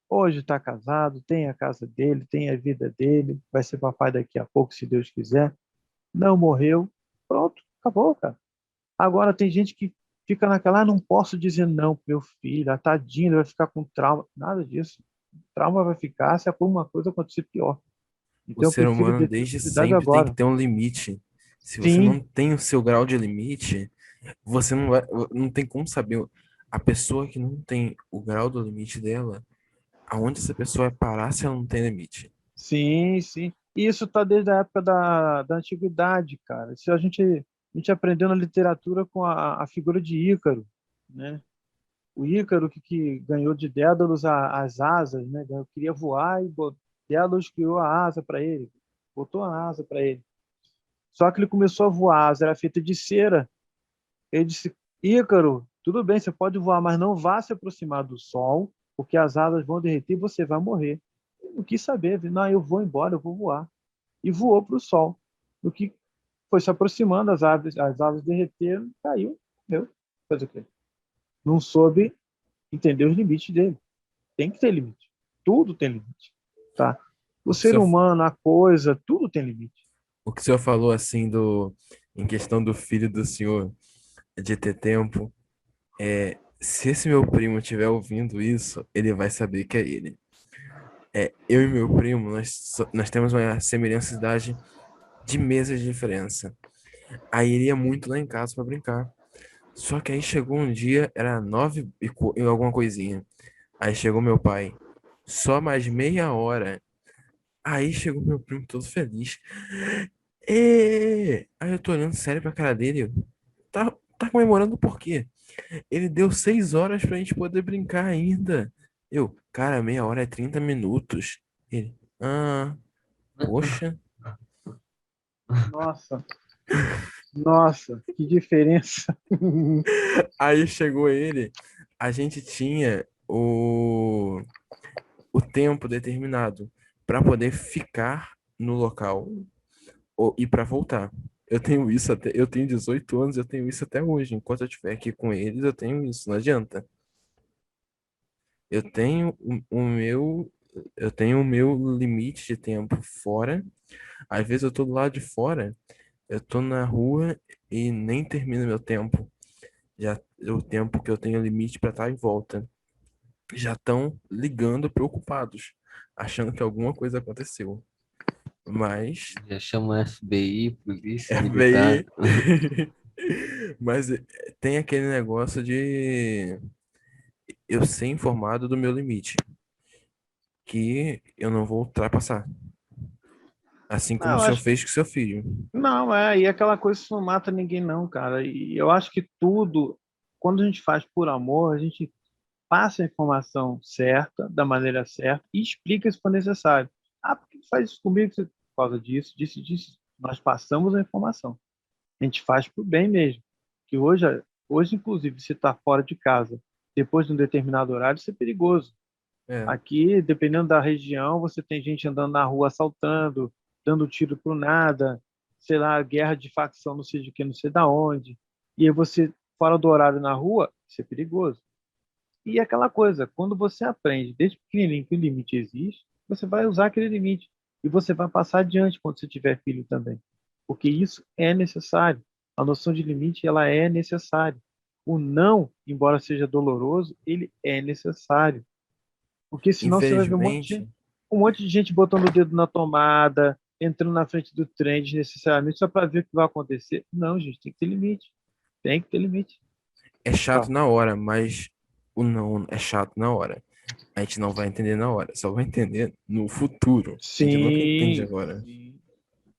Hoje está casado, tem a casa dele, tem a vida dele, vai ser papai daqui a pouco, se Deus quiser. Não morreu. Pronto, acabou, cara. Agora tem gente que fica naquela, não posso dizer não pro meu filho, tadinho, ele vai ficar com trauma. Nada disso. O trauma vai ficar se alguma coisa acontecer pior. O Então eu ser prefiro humano ter desde tranquilidade sempre tem que agora. ter um limite. Se você não Sim, tem o seu grau de limite, você não vai, não tem como saber. A pessoa que não tem o grau do limite dela, aonde essa pessoa vai parar se ela não tem limite? sim, sim. E isso está desde a época da antiguidade, cara. Isso a gente aprendeu na literatura com a figura de Ícaro, né? O Ícaro que ganhou de Dédalus as asas, né? Queria voar e Dédalus criou a asa para ele, botou a asa para ele. Só que ele começou a voar, a asa era feita de cera. Ele disse: Ícaro, tudo bem, você pode voar, mas não vá se aproximar do sol, porque as asas vão derreter e você vai morrer. Ele não quis saber, não, eu vou embora, eu vou voar. E voou para o sol. No que foi se aproximando, as aves derreteram, caiu, meu, fazer o quê? Não soube entender os limites dele. Tem que ter limite. Tudo tem limite, tá? O O que o ser senhor, humano, a coisa, tudo tem limite. o que o senhor falou assim em questão do filho do senhor de ter tempo, se esse meu primo estiver ouvindo isso, ele vai saber que é ele. Eu e meu primo, nós temos uma semelhança de idade de meses de diferença. Aí ele ia muito lá em casa para brincar. Só que aí chegou um dia, era 9 e alguma coisinha. Aí chegou meu pai, só mais meia hora. Aí chegou meu primo todo feliz. Aí eu tô olhando sério pra cara dele. Tá comemorando por quê? Ele deu 6 horas pra gente poder brincar ainda. Cara, meia hora é 30 minutos. Ele, poxa. Nossa, nossa, que diferença. Aí chegou ele, a gente tinha o tempo determinado para poder ficar no local e para voltar. Eu tenho 18 anos, eu tenho isso até hoje. Enquanto eu estiver aqui com eles, eu tenho isso, não adianta. Eu tenho eu tenho o meu limite de tempo fora. Às vezes eu tô do lado de fora, eu tô na rua e nem termino meu tempo. Já o tempo que eu tenho limite para estar em volta. Já estão ligando preocupados, achando que alguma coisa aconteceu. Mas Já chama FBI, polícia militar. FBI. Mas tem aquele negócio de eu ser informado do meu limite. que eu não vou ultrapassar. Assim como Não, o eu senhor acho, fez com seu filho. não, e aquela coisa isso não mata ninguém não, cara. E eu acho que tudo, quando a gente faz por amor, a gente passa a informação certa, da maneira certa, e explica se for necessário. Ah, por que faz isso comigo? Por causa disso, disso, disso. Nós passamos a informação. A gente faz por bem mesmo. Que hoje inclusive, se está fora de casa, depois de um determinado horário, isso é perigoso. É, Aqui, dependendo da região, você tem gente andando na rua assaltando, dando tiro pro nada, sei lá, guerra de facção, não sei de que, não sei da onde. E aí você, fora do horário na rua, isso é perigoso. E é aquela coisa, quando você aprende desde pequenininho que o limite existe, você vai usar aquele limite. E você vai passar adiante quando você tiver filho também. Porque isso é necessário. A noção de limite, ela é necessária. O não, embora seja doloroso, ele é necessário. Porque senão você vai ver infelizmente, um monte de gente botando o dedo na tomada, entrando na frente do trem desnecessariamente só para ver o que vai acontecer. Não, gente, tem que ter limite. Tem que ter limite. é chato Tá. na hora, mas o não é chato na hora. A gente não vai entender na hora, só vai entender no futuro. A gente nunca entende Sim, agora. sim.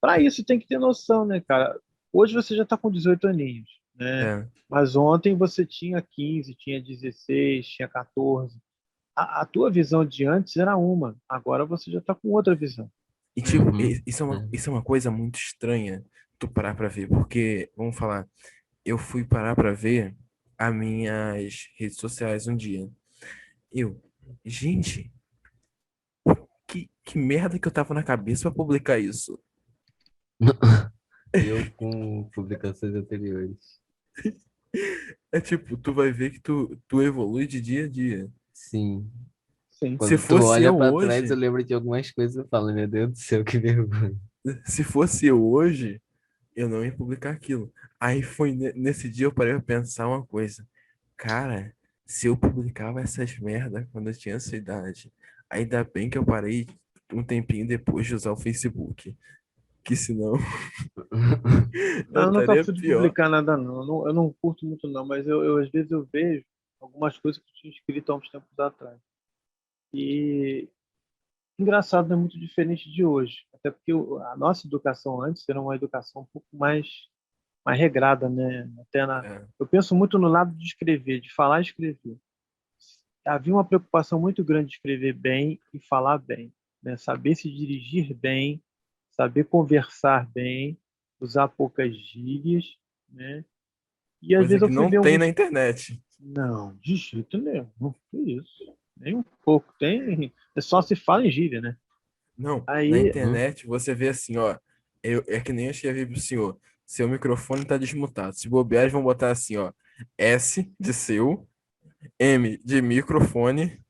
Para isso tem que ter noção, né, cara? Hoje você já está com 18 aninhos, né? É. Mas ontem você tinha 15, tinha 16, tinha 14. A tua visão de antes era uma, agora você já está com outra visão. E tipo, Uhum. isso é uma coisa muito estranha tu parar pra ver, porque, vamos falar, eu fui parar pra ver as minhas redes sociais um dia. Eu, gente, que merda que eu tava na cabeça pra publicar isso? Eu com publicações anteriores. É tipo, tu vai ver que tu evolui de dia a dia. Sim. Sim. Se Quando tu fosse olha eu pra trás, eu hoje, lembro de algumas coisas e falo, meu Deus do céu, que vergonha. se fosse eu hoje, eu não ia publicar aquilo. Aí foi nesse dia eu parei pra pensar uma coisa. Cara, se eu publicava essas merda quando eu tinha essa idade, ainda bem que eu parei um tempinho depois de usar o Facebook. Que senão Não, eu eu nunca estaria fui de pior. publicar nada, não. Eu não curto muito, não, mas às vezes eu vejo algumas coisas que eu tinha escrito há uns tempos atrás. E engraçado, não é muito diferente de hoje. Até porque a nossa educação antes era uma educação um pouco mais regrada, né? É, Eu penso muito no lado de escrever, de falar e escrever. Havia uma preocupação muito grande de escrever bem e falar bem, né? Saber se dirigir bem, saber conversar bem, usar poucas gírias, né? E às coisa vezes que eu fui não ver tem na alguns. internet. Não, de jeito nenhum. Que isso? Nem um pouco. Tem. É só se fala em gíria, né? Não, na Aí. Uhum. internet você vê assim, ó. É que nem eu escrevi pro senhor. Seu microfone tá desmutado. Se bobear, eles vão botar assim, ó. S de seu, M de microfone,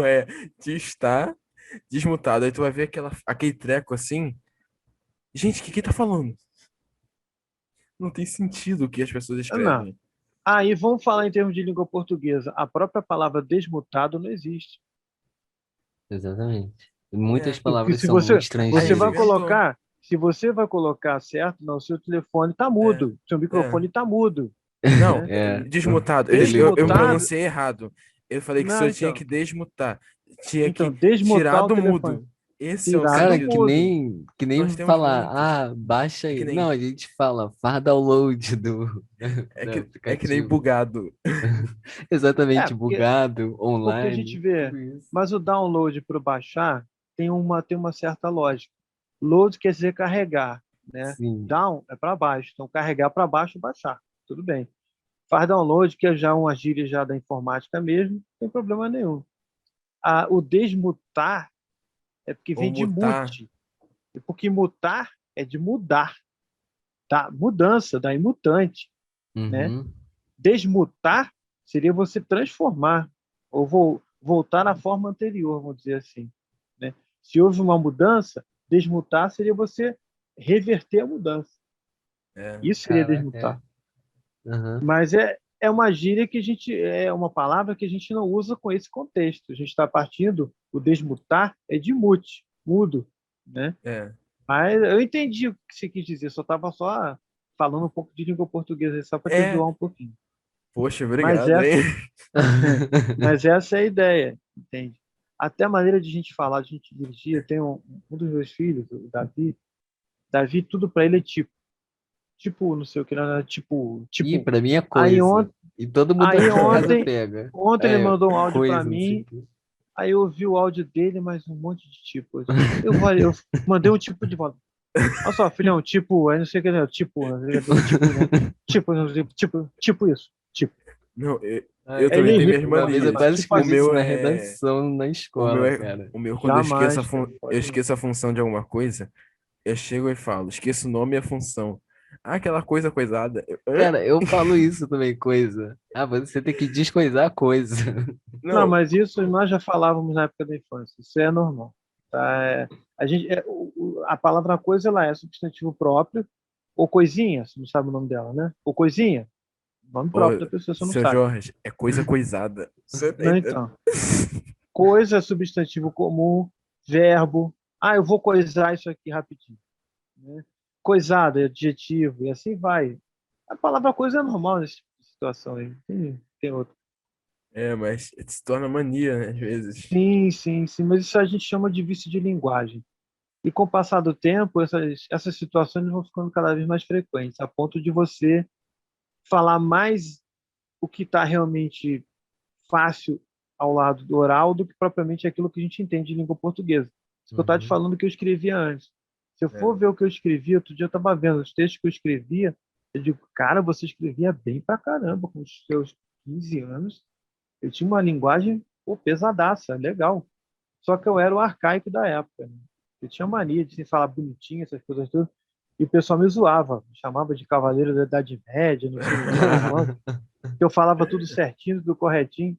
é de estar desmutado. Aí tu vai ver aquele treco assim. Gente, o que tá falando? Não tem sentido o que as pessoas Não. escrevem. Aí vamos falar em termos de língua portuguesa. A própria palavra desmutado não existe. Exatamente. E muitas É. Porque palavras são você Aí vai estrangeiras. inventou. colocar, se você vai colocar certo, não, seu telefone está É, mudo, seu é. microfone está mudo, Não, né? É, desmutado. Eu Desmutado, pronunciei errado. Eu falei que o não, senhor tinha então. que desmutar. Tinha Então, que desmutar tirar o do telefone. mudo. Esse é o Tirar do cara, que sentido. mudo. nem, que Nós nem temos falar, muitos. baixa É que aí. Não, nem, a gente fala, faz download do é que nem aplicativo. bugado. É, Exatamente, bugado, porque a gente online, vê. tudo isso. Mas o download para baixar tem uma certa lógica. Load quer dizer carregar, né? Sim. Down é para baixo. Então, carregar para baixo, baixar. Tudo bem. Faz download, que é já uma gíria já da informática mesmo, não tem problema nenhum. O desmutar é porque Ou vem de mutar. mute. E porque mutar é de mudar, tá? Mudança, daí mutante, né? Uhum. Desmutar seria você transformar ou voltar à forma anterior, vamos dizer assim, né? Se houve uma mudança, desmutar seria você reverter a mudança. É, Isso seria Caraca, desmutar. é. Uhum. Mas é uma gíria que a gente, é uma palavra que a gente não usa com esse contexto. A gente está partindo, o desmutar é de mute, mudo, né? é. Mas eu entendi o que você quis dizer, só falando um pouco de língua portuguesa, só para te É. zoar um pouquinho. Poxa, Mas obrigado, essa, hein? mas essa é a ideia, entende? Até a maneira de a gente falar, de a gente dirigir. Eu tenho um dos meus filhos, o Davi. Davi, tudo para ele é tipo. Tipo, não sei o que, não, E tipo. pra mim é Aí, coisa. E todo mundo aí aqui em casa ontem, pega. ontem ele É, mandou um áudio para coisa, não sei mim. o quê. Aí eu ouvi o áudio dele, mas um monte de tipos. Eu mandei um tipo de volta. Olha só, filhão, tipo, aí não sei o que, né? Tipo, né? Tipo, não sei, tipo isso. Tipo. Não, eu Ai, Aí também ele tenho riu, minhas uma vez eu manias. quase tipo O escrevi assim. isso meu na é. redação na O meu escola, é. cara. O meu, quando Jamais, cara, eu pode não. esqueço a função de alguma coisa, eu chego e falo, esqueço o nome e a função. Ah, aquela coisa coisada. Hã? Cara, eu falo isso também, coisa. Ah, você tem que descoisar a coisa. Não, Não, mas isso nós já falávamos na época da infância. Isso é normal. Tá? A palavra coisa ela é substantivo próprio, ou coisinha, você não sabe o nome dela, né? Ou coisinha, nome ô, próprio da pessoa, você não seu sabe. Jorge, é coisa coisada. Você tá Não, entendendo? então. Coisa é substantivo comum, verbo. Ah, eu vou coisar isso aqui rapidinho. Né? Coisado é adjetivo, e assim vai. A palavra coisa é normal nessa situação aí. Tem outra. É, mas se torna mania, né, às vezes. Sim, sim, sim, mas isso a gente chama de vício de linguagem. E com o passar do tempo, essas situações vão ficando cada vez mais frequentes, a ponto de você falar mais o que está realmente fácil ao lado do oral do que propriamente aquilo que a gente entende de língua portuguesa. Isso que eu estava te Uhum. falando que eu escrevia antes. Se eu É. for ver o que eu escrevi, outro dia eu estava vendo os textos que eu escrevia, eu digo, cara, você escrevia bem pra caramba com os seus 15 anos. Eu tinha uma linguagem, pô, pesadaça, legal. Só que eu era o arcaico da época, né? Eu tinha mania de falar bonitinho, essas coisas tudo. E o pessoal me zoava, me chamava de cavaleiro da Idade Média, não sei o que, das mãos, que eu falava tudo certinho, tudo corretinho.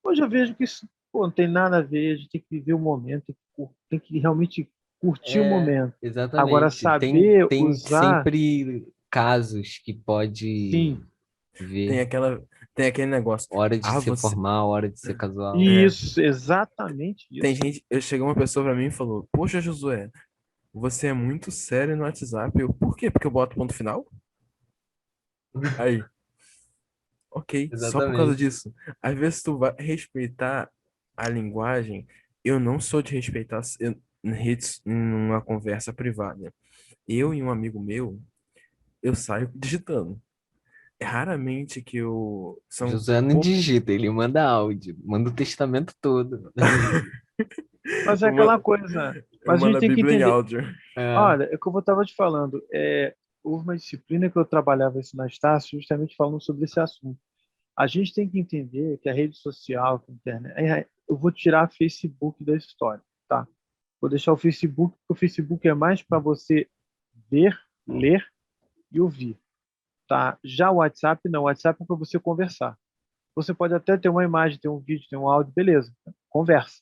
Hoje eu vejo que isso, pô, não tem nada a ver, a gente tem que viver o momento, tem que realmente curtir o É, momento. Agora, exatamente. saber Tem usar, sempre casos que pode sim, Tem ver aquela, tem aquele negócio. hora de Ah, ser você. formal, hora de ser casual. É, isso, exatamente tem isso. gente. Chegou uma pessoa pra mim e falou: Poxa, Josué, você é muito sério no WhatsApp. Eu, por quê? Porque eu boto ponto final? Aí, ok, só por causa Exatamente. disso. Às vezes tu vai respeitar a linguagem. Eu não sou de respeitar em redes, numa conversa privada. Eu e um amigo meu, eu saio digitando. É raramente que eu. São José não poucos. digita, ele manda áudio, manda o testamento todo. Mas é Eu aquela mando, coisa, eu mas a gente mando a tem que Bíblia em entender. áudio. É. Olha, é o que eu estava te falando. Houve uma disciplina que eu trabalhava isso na Estácio, justamente falando sobre esse assunto. A gente tem que entender que a rede social, que a internet. Eu vou tirar o Facebook da história, tá? Vou deixar o Facebook, porque o Facebook é mais para você ver, ler e ouvir, tá? Já o WhatsApp, não. O WhatsApp é para você conversar. Você pode até ter uma imagem, ter um vídeo, ter um áudio, beleza. Conversa.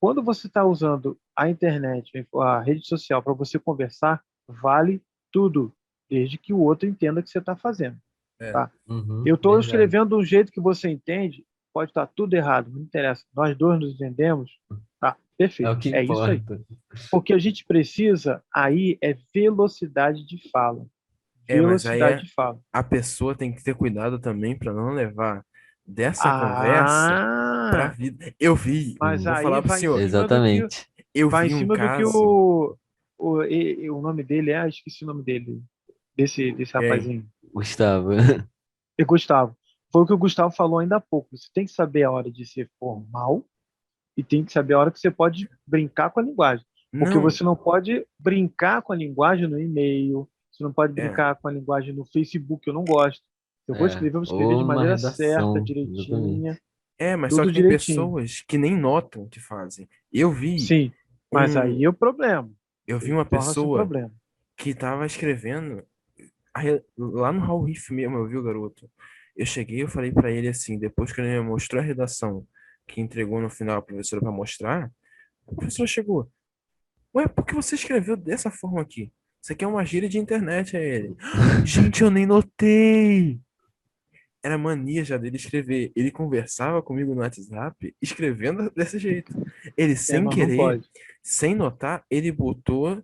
Quando você está usando a internet, a rede social para você conversar, vale tudo, desde que o outro entenda o que você está fazendo, É. tá? Uhum, Eu estou verdade. escrevendo do jeito que você entende, pode estar tudo errado, não interessa. Nós dois nos entendemos, tá? É Perfeito. o que É isso aí. importa. O que a gente precisa aí é velocidade de fala. É, mas Velocidade de fala. a pessoa tem que ter cuidado também para não levar dessa conversa para a Ah, vida. Eu vi, mas vou aí falar pro vai em senhor, cima do que Exatamente. eu vai em vi um cima do que caso, o nome dele é, esqueci o nome dele, desse quem? rapazinho. Gustavo. É Gustavo. Foi o que o Gustavo falou ainda há pouco. Você tem que saber a hora de ser formal e tem que saber a hora que você pode brincar com a linguagem. Porque Não, você não pode brincar com a linguagem no e-mail, você não pode é, brincar com a linguagem no Facebook, eu não gosto. É, Eu vou escrever ou de numa maneira certa, redação, exatamente. direitinha, mas só tudo que tem direitinho. pessoas que nem notam que fazem. Sim, mas Um, aí é o problema. eu vi Aí uma torna-se um pessoa problema. que estava escrevendo lá no Raul Riff mesmo, eu vi o garoto. Eu cheguei, eu falei para ele assim, depois que ele me mostrou a redação que entregou no final a professora para mostrar, a professora chegou. Ué, por que você escreveu dessa forma aqui? Isso aqui é uma gíria de internet, é ele. Gente, eu nem notei. Era mania já dele escrever. Ele conversava comigo no WhatsApp, escrevendo desse jeito. Ele, É, sem mas não querer, pode. sem notar, ele botou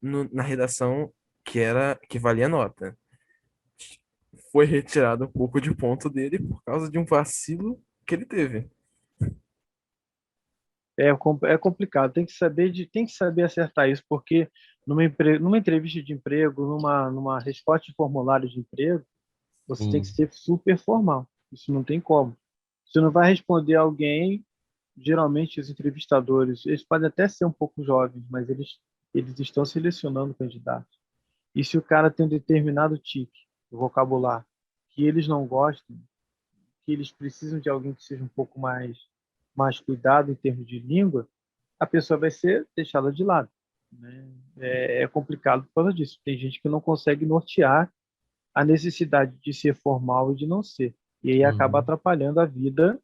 na redação que valia nota. Foi retirado um pouco de ponto dele por causa de um vacilo que ele teve. É complicado, tem que saber acertar isso, porque numa entrevista de emprego, numa resposta de formulário de emprego, você tem que Sim. ser super formal. Isso não tem como. Você não vai responder alguém, geralmente os entrevistadores, eles podem até ser um pouco jovens, mas eles estão selecionando candidatos. E se o cara tem um determinado tique, vocabulário, que eles não gostam, que eles precisam de alguém que seja um pouco mais cuidado em termos de língua, a pessoa vai ser deixada de lado, né? É complicado por causa disso. Tem gente que não consegue nortear a necessidade de ser formal e de não ser. E aí acaba Uhum. atrapalhando a vida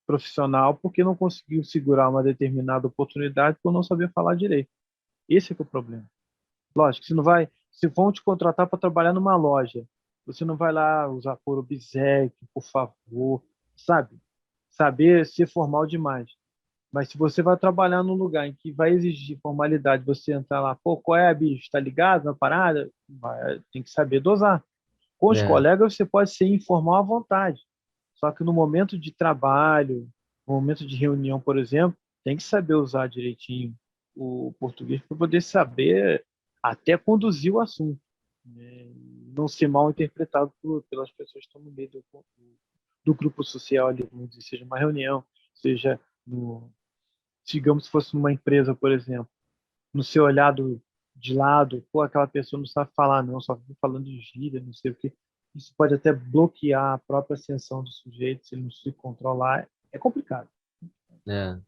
profissional porque não conseguiu segurar uma determinada oportunidade por não saber falar direito. Esse é que é o problema. Lógico, você não vai, se vão te contratar para trabalhar numa loja, você não vai lá usar cor obséquio, por favor, sabe? Saber ser formal demais. Mas se você vai trabalhar num lugar em que vai exigir formalidade, você entrar lá, pô, qual é, bicho? Tá ligado na parada? Tem que saber dosar. Com os É, colegas você pode ser informal à vontade. Só que no momento de trabalho, no momento de reunião, por exemplo, tem que saber usar direitinho o português para poder saber até conduzir o assunto, né? Não ser mal interpretado pelas pessoas que estão no meio do grupo social ali, vamos dizer, seja uma reunião, seja no, digamos se fosse numa empresa, por exemplo, no seu olhado de lado, pô, aquela pessoa não sabe falar não, só fica falando de gíria, não sei o quê. Isso pode até bloquear a própria ascensão do sujeito, se ele não se controlar. É complicado. é.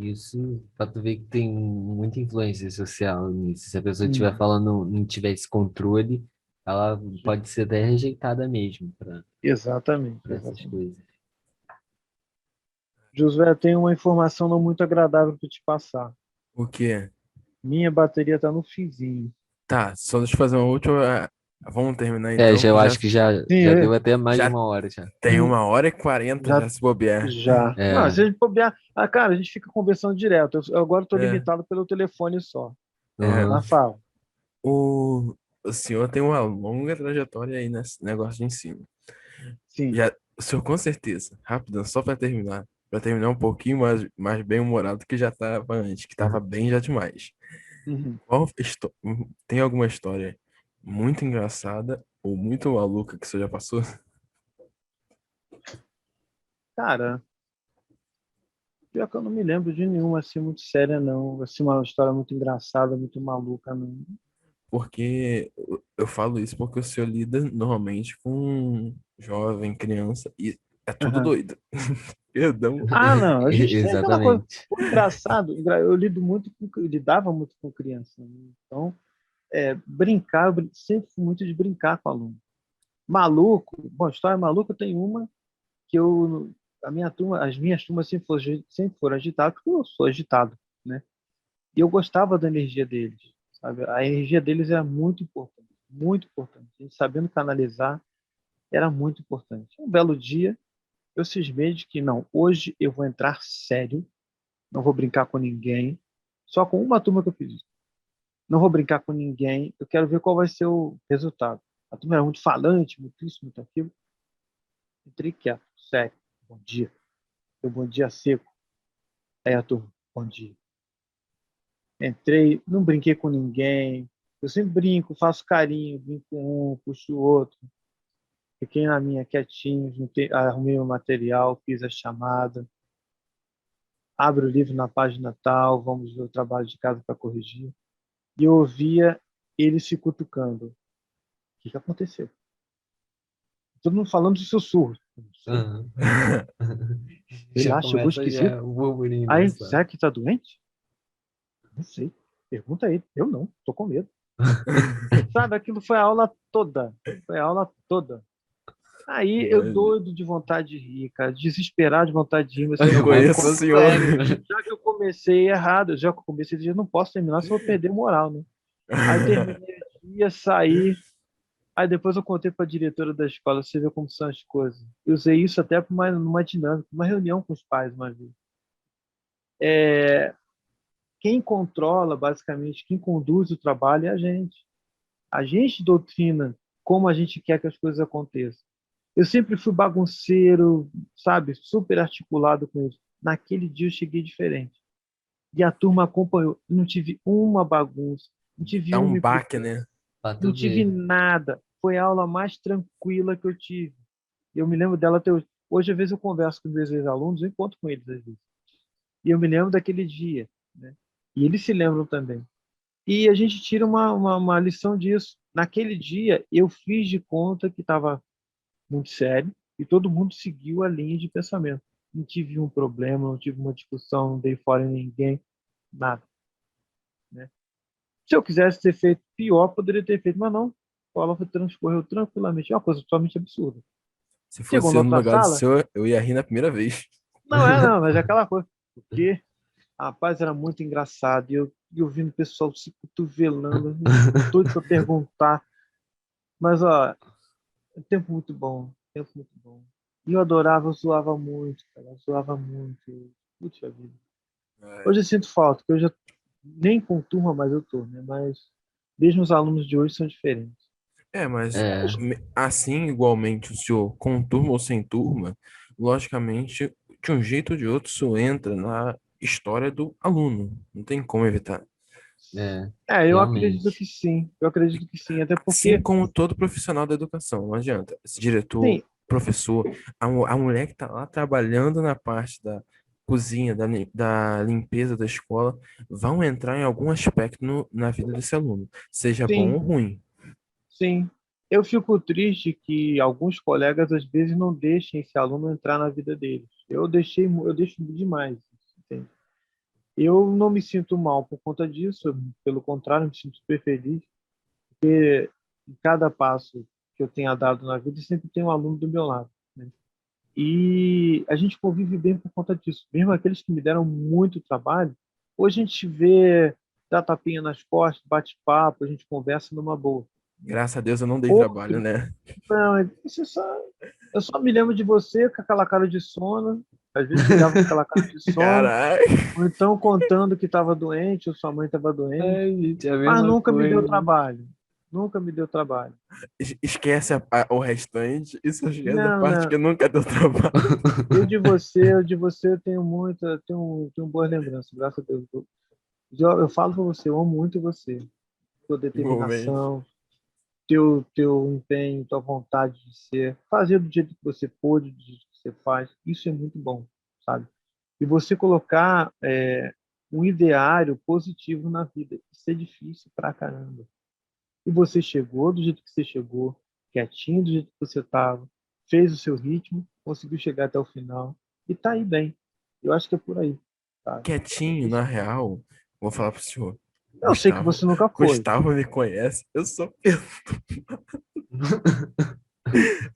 Isso, pra tu ver que tem muita influência social nisso. Se a pessoa estiver Hum, falando, não tiver esse controle, ela pode ser até rejeitada mesmo exatamente, para essas exatamente. coisas. Josué, tem uma informação não muito agradável para te passar. O quê? Minha bateria está no finzinho. Tá, só deixa eu fazer uma última. Vamos terminar É, então, já, que eu já, acho que já Sim, deu até mais de já 1 hora já. tem 1h40 já, já se bobear. já. Não, É, se a gente bobear. Ah, cara, a gente fica conversando direto. Eu agora estou É, limitado pelo telefone só. é, uhum, Mas fala. o, o senhor tem uma longa trajetória aí nesse negócio de ensino. Sim. Já, o senhor com certeza, rápido, só para terminar um pouquinho mais bem-humorado que já estava antes, que estava uhum. bem já demais. Uhum. Tem alguma história muito engraçada ou muito maluca que o senhor já passou? Cara, pior que eu não me lembro de nenhuma assim muito séria, não. Assim, uma história muito engraçada, muito maluca, não. Porque eu falo isso porque o senhor lida normalmente com jovem, criança, e é tudo Aham. doido. Perdão. Ah, não, a gente tem aquela coisa. Exatamente. O engraçado, eu lidava muito com criança, né? Então, brincar, sempre fui muito de brincar com aluno. Maluco, bom, história maluca tem uma que a minha turma, as minhas turmas sempre foram agitadas, porque eu sou agitado, né? E eu gostava da energia deles, sabe? A energia deles era muito importante, muito importante. A gente sabendo canalizar era muito importante. Um belo dia, eu cismei de que não, hoje eu vou entrar sério, não vou brincar com ninguém, só com uma turma que eu fiz isso. Não vou brincar com ninguém, eu quero ver qual vai ser o resultado. A turma era muito falante, muito isso, muito aquilo. Entrei quieto, sério, bom dia. Meu bom dia seco. Aí a turma, bom dia. Entrei, não brinquei com ninguém. Eu sempre brinco, faço carinho, brinco com um, puxo o outro. Fiquei na minha quietinho, arrumei o material, fiz a chamada. Abro o livro na página tal, vamos ver o trabalho de casa para corrigir. E eu ouvia ele se cutucando. O que aconteceu? Todo mundo falando de sussurro. Não sei. Uhum. Sei Já lá, chegou começa esquisito. já o burburinho Aí, engraçado. será que tá doente? Não sei. Pergunta a ele. Eu não, tô com medo. Sabe, aquilo foi a aula toda. Foi a aula toda. Aí eu Mas doido de vontade de rir, cara, desesperado de vontade de rir, mas assim, eu não, vamos conheço o falando senhor. sério. Já que eu comecei errado, já que eu comecei, eu não posso terminar, se eu vou perder moral, né? Aí terminei o dia, saí, aí depois eu contei para a diretora da escola, você vê como são as coisas. Eu usei isso até para numa dinâmica, uma reunião com os pais uma vez. Quem controla, basicamente, quem conduz o trabalho é a gente. A gente doutrina como a gente quer que as coisas aconteçam. Eu sempre fui bagunceiro, sabe, super articulado com isso. Naquele dia eu cheguei diferente. E a turma acompanhou. Não tive uma bagunça, não tive Dá uma um baque, implicância, né? Pra não tu tive ver. nada. Foi a aula mais tranquila que eu tive. Eu me lembro dela até hoje. Hoje, às vezes, eu converso com meus ex-alunos, eu encontro com eles às vezes. E eu me lembro daquele dia, né? E eles se lembram também. E a gente tira uma lição disso. Naquele dia, eu fiz de conta que estava muito sério e todo mundo seguiu a linha de pensamento. Não tive um problema, não tive uma discussão, não dei fora em ninguém, nada, né? Se eu quisesse ter feito pior, poderia ter feito, mas não. A aula transcorreu tranquilamente. É uma coisa totalmente absurda. Se Chegou fosse na eu no outra lugar do sala, seu, eu ia rir na primeira vez. não, mas é aquela coisa. Porque, rapaz, era muito engraçado. E eu vendo o pessoal se cotovelando, doido para perguntar. Mas, ó, é tempo muito bom, tempo muito bom. E eu adorava, eu zoava muito, cara, eu zoava muito. Puxa vida. É, Hoje eu sinto falta, que eu já nem com turma mais eu tô, né? Mas mesmo os alunos de hoje são diferentes. mas É, assim, igualmente, o senhor, com turma ou sem turma, logicamente, de um jeito ou de outro, isso entra na história do aluno. Não tem como evitar. é, Eu acredito realmente. que sim, eu acredito que sim, até Assim porque, como todo profissional da educação, não adianta. Esse diretor, sim, professor, a mulher que está lá trabalhando na parte da cozinha, da limpeza da escola, vão entrar em algum aspecto na vida desse aluno, seja bom ou sim, ruim. sim. Eu fico triste que alguns colegas às vezes não deixem esse aluno entrar na vida deles. Eu deixo demais, entende? Eu não me sinto mal por conta disso, pelo contrário, me sinto super feliz. Em cada passo que eu tenha dado na vida, sempre tem um aluno do meu lado, né? E a gente convive bem por conta disso. Mesmo aqueles que me deram muito trabalho, hoje a gente vê, dá tapinha nas costas, bate papo, a gente conversa numa boa, né? Graças a Deus eu não dei trabalho, Outro, né? não, eu só me lembro de você com aquela cara de sono, às vezes chegava com aquela cara de sono, Caralho. ou então contando que estava doente, ou sua mãe estava doente, Ai, gente, é a mas mesma nunca me deu coisa. trabalho. Nunca me deu trabalho. Esquece o restante e só esquece a Não, parte que não. nunca deu trabalho. Eu de você eu tenho muita, tenho boas lembranças, graças a Deus. Eu falo para você, eu amo muito você. Tua Igualmente. determinação, teu empenho, tua vontade de ser, fazer do jeito que você pôde, do jeito que você faz, isso é muito bom, sabe? E você colocar um ideário positivo na vida, isso é difícil pra caramba. E você chegou do jeito que você chegou, quietinho do jeito que você estava, fez o seu ritmo, conseguiu chegar até o final e tá aí bem. Eu acho que é por aí, tá? Quietinho, na real, vou falar pro senhor. Eu sei que Gustavo, você nunca foi. Gustavo me conhece, eu sou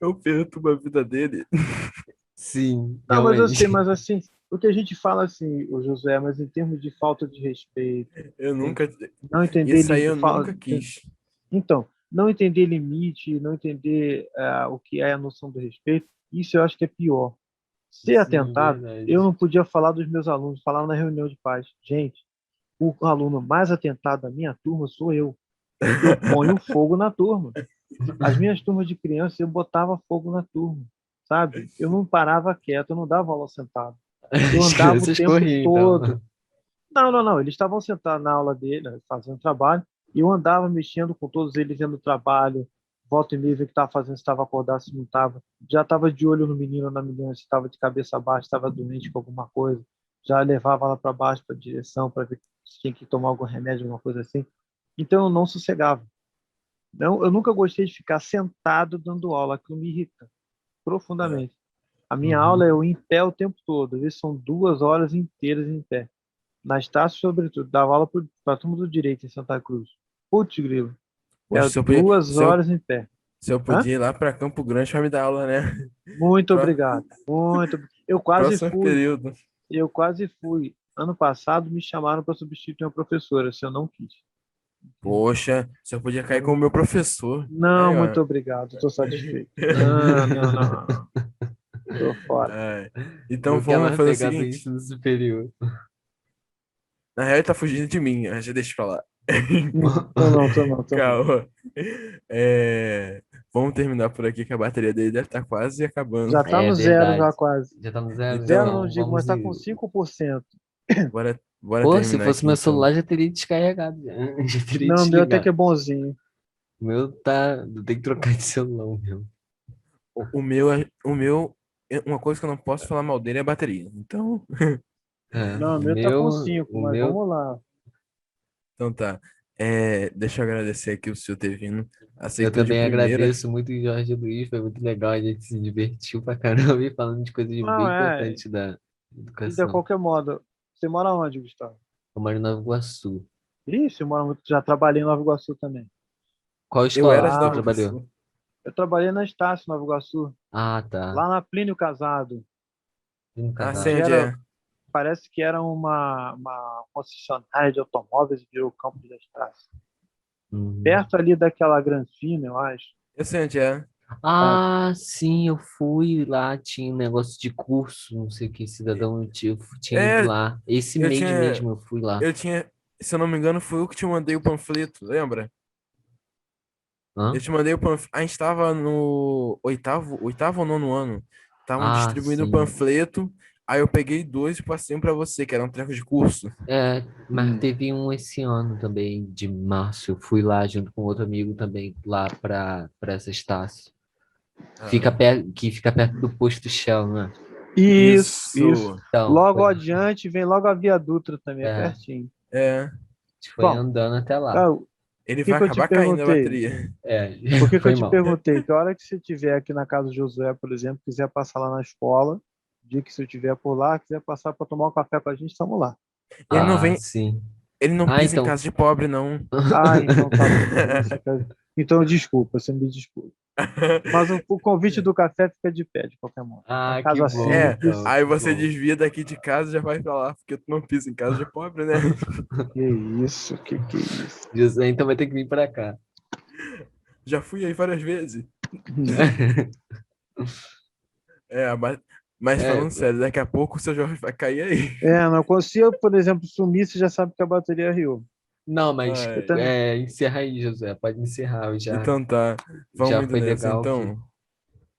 eu perturbo a vida dele. Sim, Não, mas eu sei, realmente. mas assim, o que a gente fala assim, o José, mas em termos de falta de respeito, Eu entende? nunca. Não entender Isso aí eu fala, nunca quis. então, não entender limite, não entender o que é a noção do respeito, isso eu acho que é pior. Ser Sim, atentado, eu verdade. não podia falar dos meus alunos, falar na reunião de pais. Gente, o aluno mais atentado da minha turma sou eu. Eu ponho fogo na turma. As minhas turmas de criança, eu botava fogo na turma, sabe? Eu não parava quieto, eu não dava aula sentado. Eu As andava o crianças tempo corriam, então. todo. Não, não, não. Eles estavam sentados na aula dele, né, fazendo trabalho, e eu andava mexendo com todos eles vendo o trabalho, volta e meia, ver o que estava fazendo, se estava acordado, se não estava. Já estava de olho no menino ou na menina, se estava de cabeça baixa, estava doente com alguma coisa. Já levava lá para baixo, para a direção, para ver se tinha que tomar algum remédio, alguma coisa assim. Então eu não sossegava. Não, eu nunca gostei de ficar sentado dando aula, aquilo me irrita É. profundamente. A minha aula é Uhum. eu em pé o tempo todo, às vezes são 2 horas inteiras em pé. Na Estácio, sobretudo, dava aula para a turma do direito em Santa Cruz. Putz, grilo. Poxa, É 2 horas em pé. se eu Hã? podia ir lá para Campo Grande para me dar aula, né? Muito Pró- obrigado. Muito. Eu quase Próximo fui. período. Eu quase fui. Ano passado me chamaram para substituir uma professora, se eu não quis. Poxa, se eu podia cair como Não, meu professor. não, Aí, muito ó. obrigado. Estou satisfeito. Não, não, não, não, não. Tô fora. É. Então Não quer vamos mais fazer o pegar do seguinte. ensino superior. Na real, ele tá fugindo de mim, já deixa pra lá. Tô não, tô não, tô não. Calma. É, vamos terminar por aqui, que a bateria dele deve estar quase acabando. Já tá É no zero, já verdade. quase. Já estamos zero, Zero Então, não então digo, mas vamos tá com ir. 5%. Bora Pô, se terminar fosse aqui meu então. celular, já teria descarregado. Já, já teria Não, o meu até que desligado. é bonzinho. O meu tá. Tem que trocar de celular, meu. Uma coisa que eu não posso falar mal dele é a bateria. Então, É, Não, o o meu tá com meu. 5, O mas meu. vamos lá. então tá. Deixa eu agradecer aqui o senhor ter vindo. Eu Aceitou de também primeira. agradeço muito o Jorge Luiz, foi muito legal, a gente se divertiu pra caramba e falando de coisas Não, bem importantes da e de educação. qualquer modo, você mora onde, Gustavo? Eu moro em Nova Iguaçu. Ih, você mora muito, já trabalhei em Nova Iguaçu também. Qual Eu escola era de você Ah, Nova trabalhou? Iguaçu. eu trabalhei na Estácio, Nova Iguaçu, Ah, tá. lá na Plínio Casado, No Ah, sei que casado. onde era, é. parece que era uma concessionária de automóveis e virou campo da Estácio. Uhum. Perto ali daquela Granfina, eu acho. Eu sei onde é. É, Ah, sim, eu fui lá, tinha um negócio de curso, não sei o que, cidadão, eu tinha ido É, lá. Esse eu mês tinha. mesmo eu fui lá. Eu tinha. Se eu não me engano, foi eu que te mandei o panfleto, lembra? Eu Hã? te mandei o panfleto. A gente estava no oitavo ou nono ano. Estavam Ah, distribuindo o sim. panfleto. Aí eu peguei dois e passei um pra você, que era um treco de curso. É, mas hum. teve um esse ano também, de março. Eu fui lá junto com outro amigo também, lá para essa Estácio. Ah, Que fica perto do posto Shell, né? Isso, isso. isso. Então, Logo foi, adiante vem logo a Via Dutra também, é a pertinho. gente foi Bom, andando até lá. ah, o Ele que vai que eu te acabar caindo a perguntei? bateria. É, Por que que eu foi te mal. perguntei? Que a hora que você estiver aqui na casa do Josué, por exemplo, quiser passar lá na escola, dia que você estiver por lá, quiser passar para tomar um café com a gente, estamos lá. Ele não Ah, vem, sim. ele não Ah, pisa em então. casa de pobre, não. Ah, então tá bom. Então desculpa, você me desculpa. Mas o convite do café fica de pé, de qualquer modo. Uma Ah, que casa bom, É, simples. então, aí que você bom. desvia daqui de casa e já vai pra lá, porque tu não pisa em casa de pobre, né? Que isso, que isso. José, então vai ter que vir para cá. Já fui aí várias vezes. É, mas É, falando sério, daqui a pouco o seu Jorge vai cair aí. Não, se eu, por exemplo, sumir, você já sabe que a bateria riu. não, mas Eu Ai, também. encerra aí, José. Pode encerrar. então tá, vamos Já indo foi nessa. legal que Então,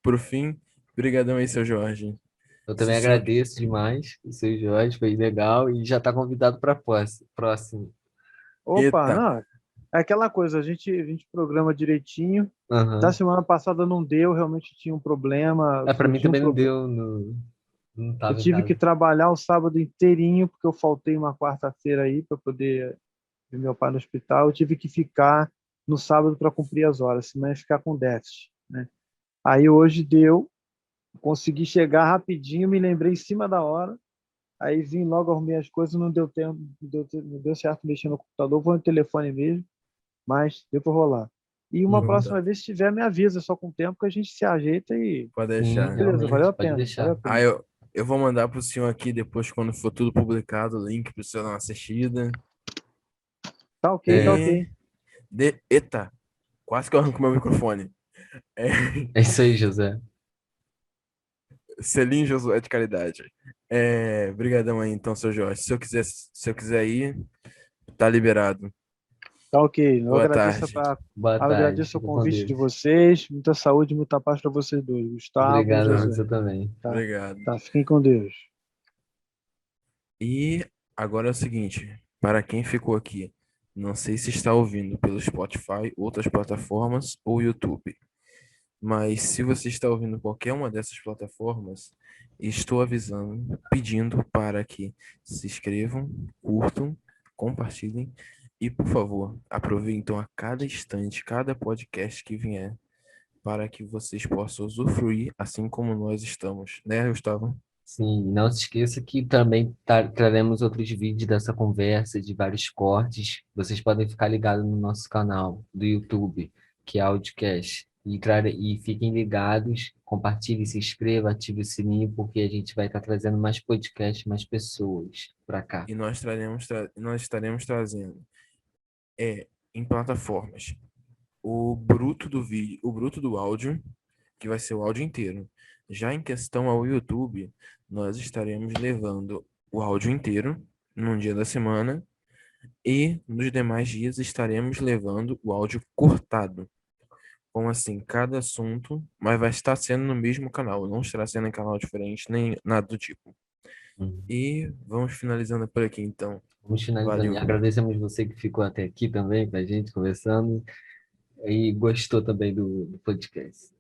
por fim, brigadão aí, seu Jorge. eu Se o também senhor... agradeço demais o seu Jorge, foi legal e já está convidado para próximo. Opa, Eita, não. É aquela coisa, a gente programa direitinho. Da Aham. semana passada não deu, realmente tinha um problema, É, para mim surgiu um também não problema. deu, não Eu estava em tive que casa. trabalhar o sábado inteirinho, porque eu faltei uma quarta-feira aí para poder ver meu pai no hospital. Eu tive que ficar no sábado para cumprir as horas, senão ia ficar com déficit, né? Aí hoje deu, consegui chegar rapidinho, me lembrei em cima da hora. Aí vim logo, arrumei as coisas, não deu tempo, não deu certo mexer no computador, vou no telefone mesmo, mas deu para rolar. E uma não próxima tá. vez, se tiver, me avisa, só com o tempo que a gente se ajeita e Pode Sim, deixar. beleza, valeu realmente, a pode pena, valeu a deixar. Aí pena. eu vou mandar pro senhor aqui depois, quando for tudo publicado, o link pro senhor dar uma assistida. Tá ok, tá É, ok. E. Eita, quase que eu arranco meu microfone. É, é isso aí, José. Selim Josué de Caridade. Brigadão aí, então, seu Jorge. Se eu quiser ir, tá liberado. Tá ok. Boa tarde. Boa tarde, Agradeço o fica com convite de Deus. vocês. Muita saúde, muita paz para vocês dois, Gustavo e Obrigado a Tá, Josué. você também. Tá, obrigado. tá. Fiquem com Deus. E agora é o seguinte, para quem ficou aqui, não sei se está ouvindo pelo Spotify, outras plataformas ou YouTube, mas se você está ouvindo qualquer uma dessas plataformas, estou avisando, pedindo para que se inscrevam, curtam, compartilhem e, por favor, aproveitem a cada instante, cada podcast que vier, para que vocês possam usufruir assim como nós estamos, né, Gustavo? Sim, não se esqueça que também traremos outros vídeos dessa conversa, de vários cortes. Vocês podem ficar ligados no nosso canal do YouTube, que é Audiocast. E fiquem ligados, compartilhe, se inscreva, ative o sininho, porque a gente vai estar trazendo mais podcasts, mais pessoas para cá. E nós estaremos trazendo em plataformas o bruto do vídeo, o bruto do áudio, que vai ser o áudio inteiro. Já em questão ao YouTube, nós estaremos levando o áudio inteiro num dia da semana e nos demais dias estaremos levando o áudio cortado. Como assim, cada assunto, mas vai estar sendo no mesmo canal, não estará sendo em canal diferente nem nada do tipo. Uhum. E vamos finalizando por aqui, então. Vamos finalizando. E Valeu. agradecemos você que ficou até aqui também com a gente conversando e gostou também do podcast.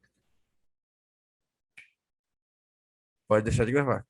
Pode deixar de gravar.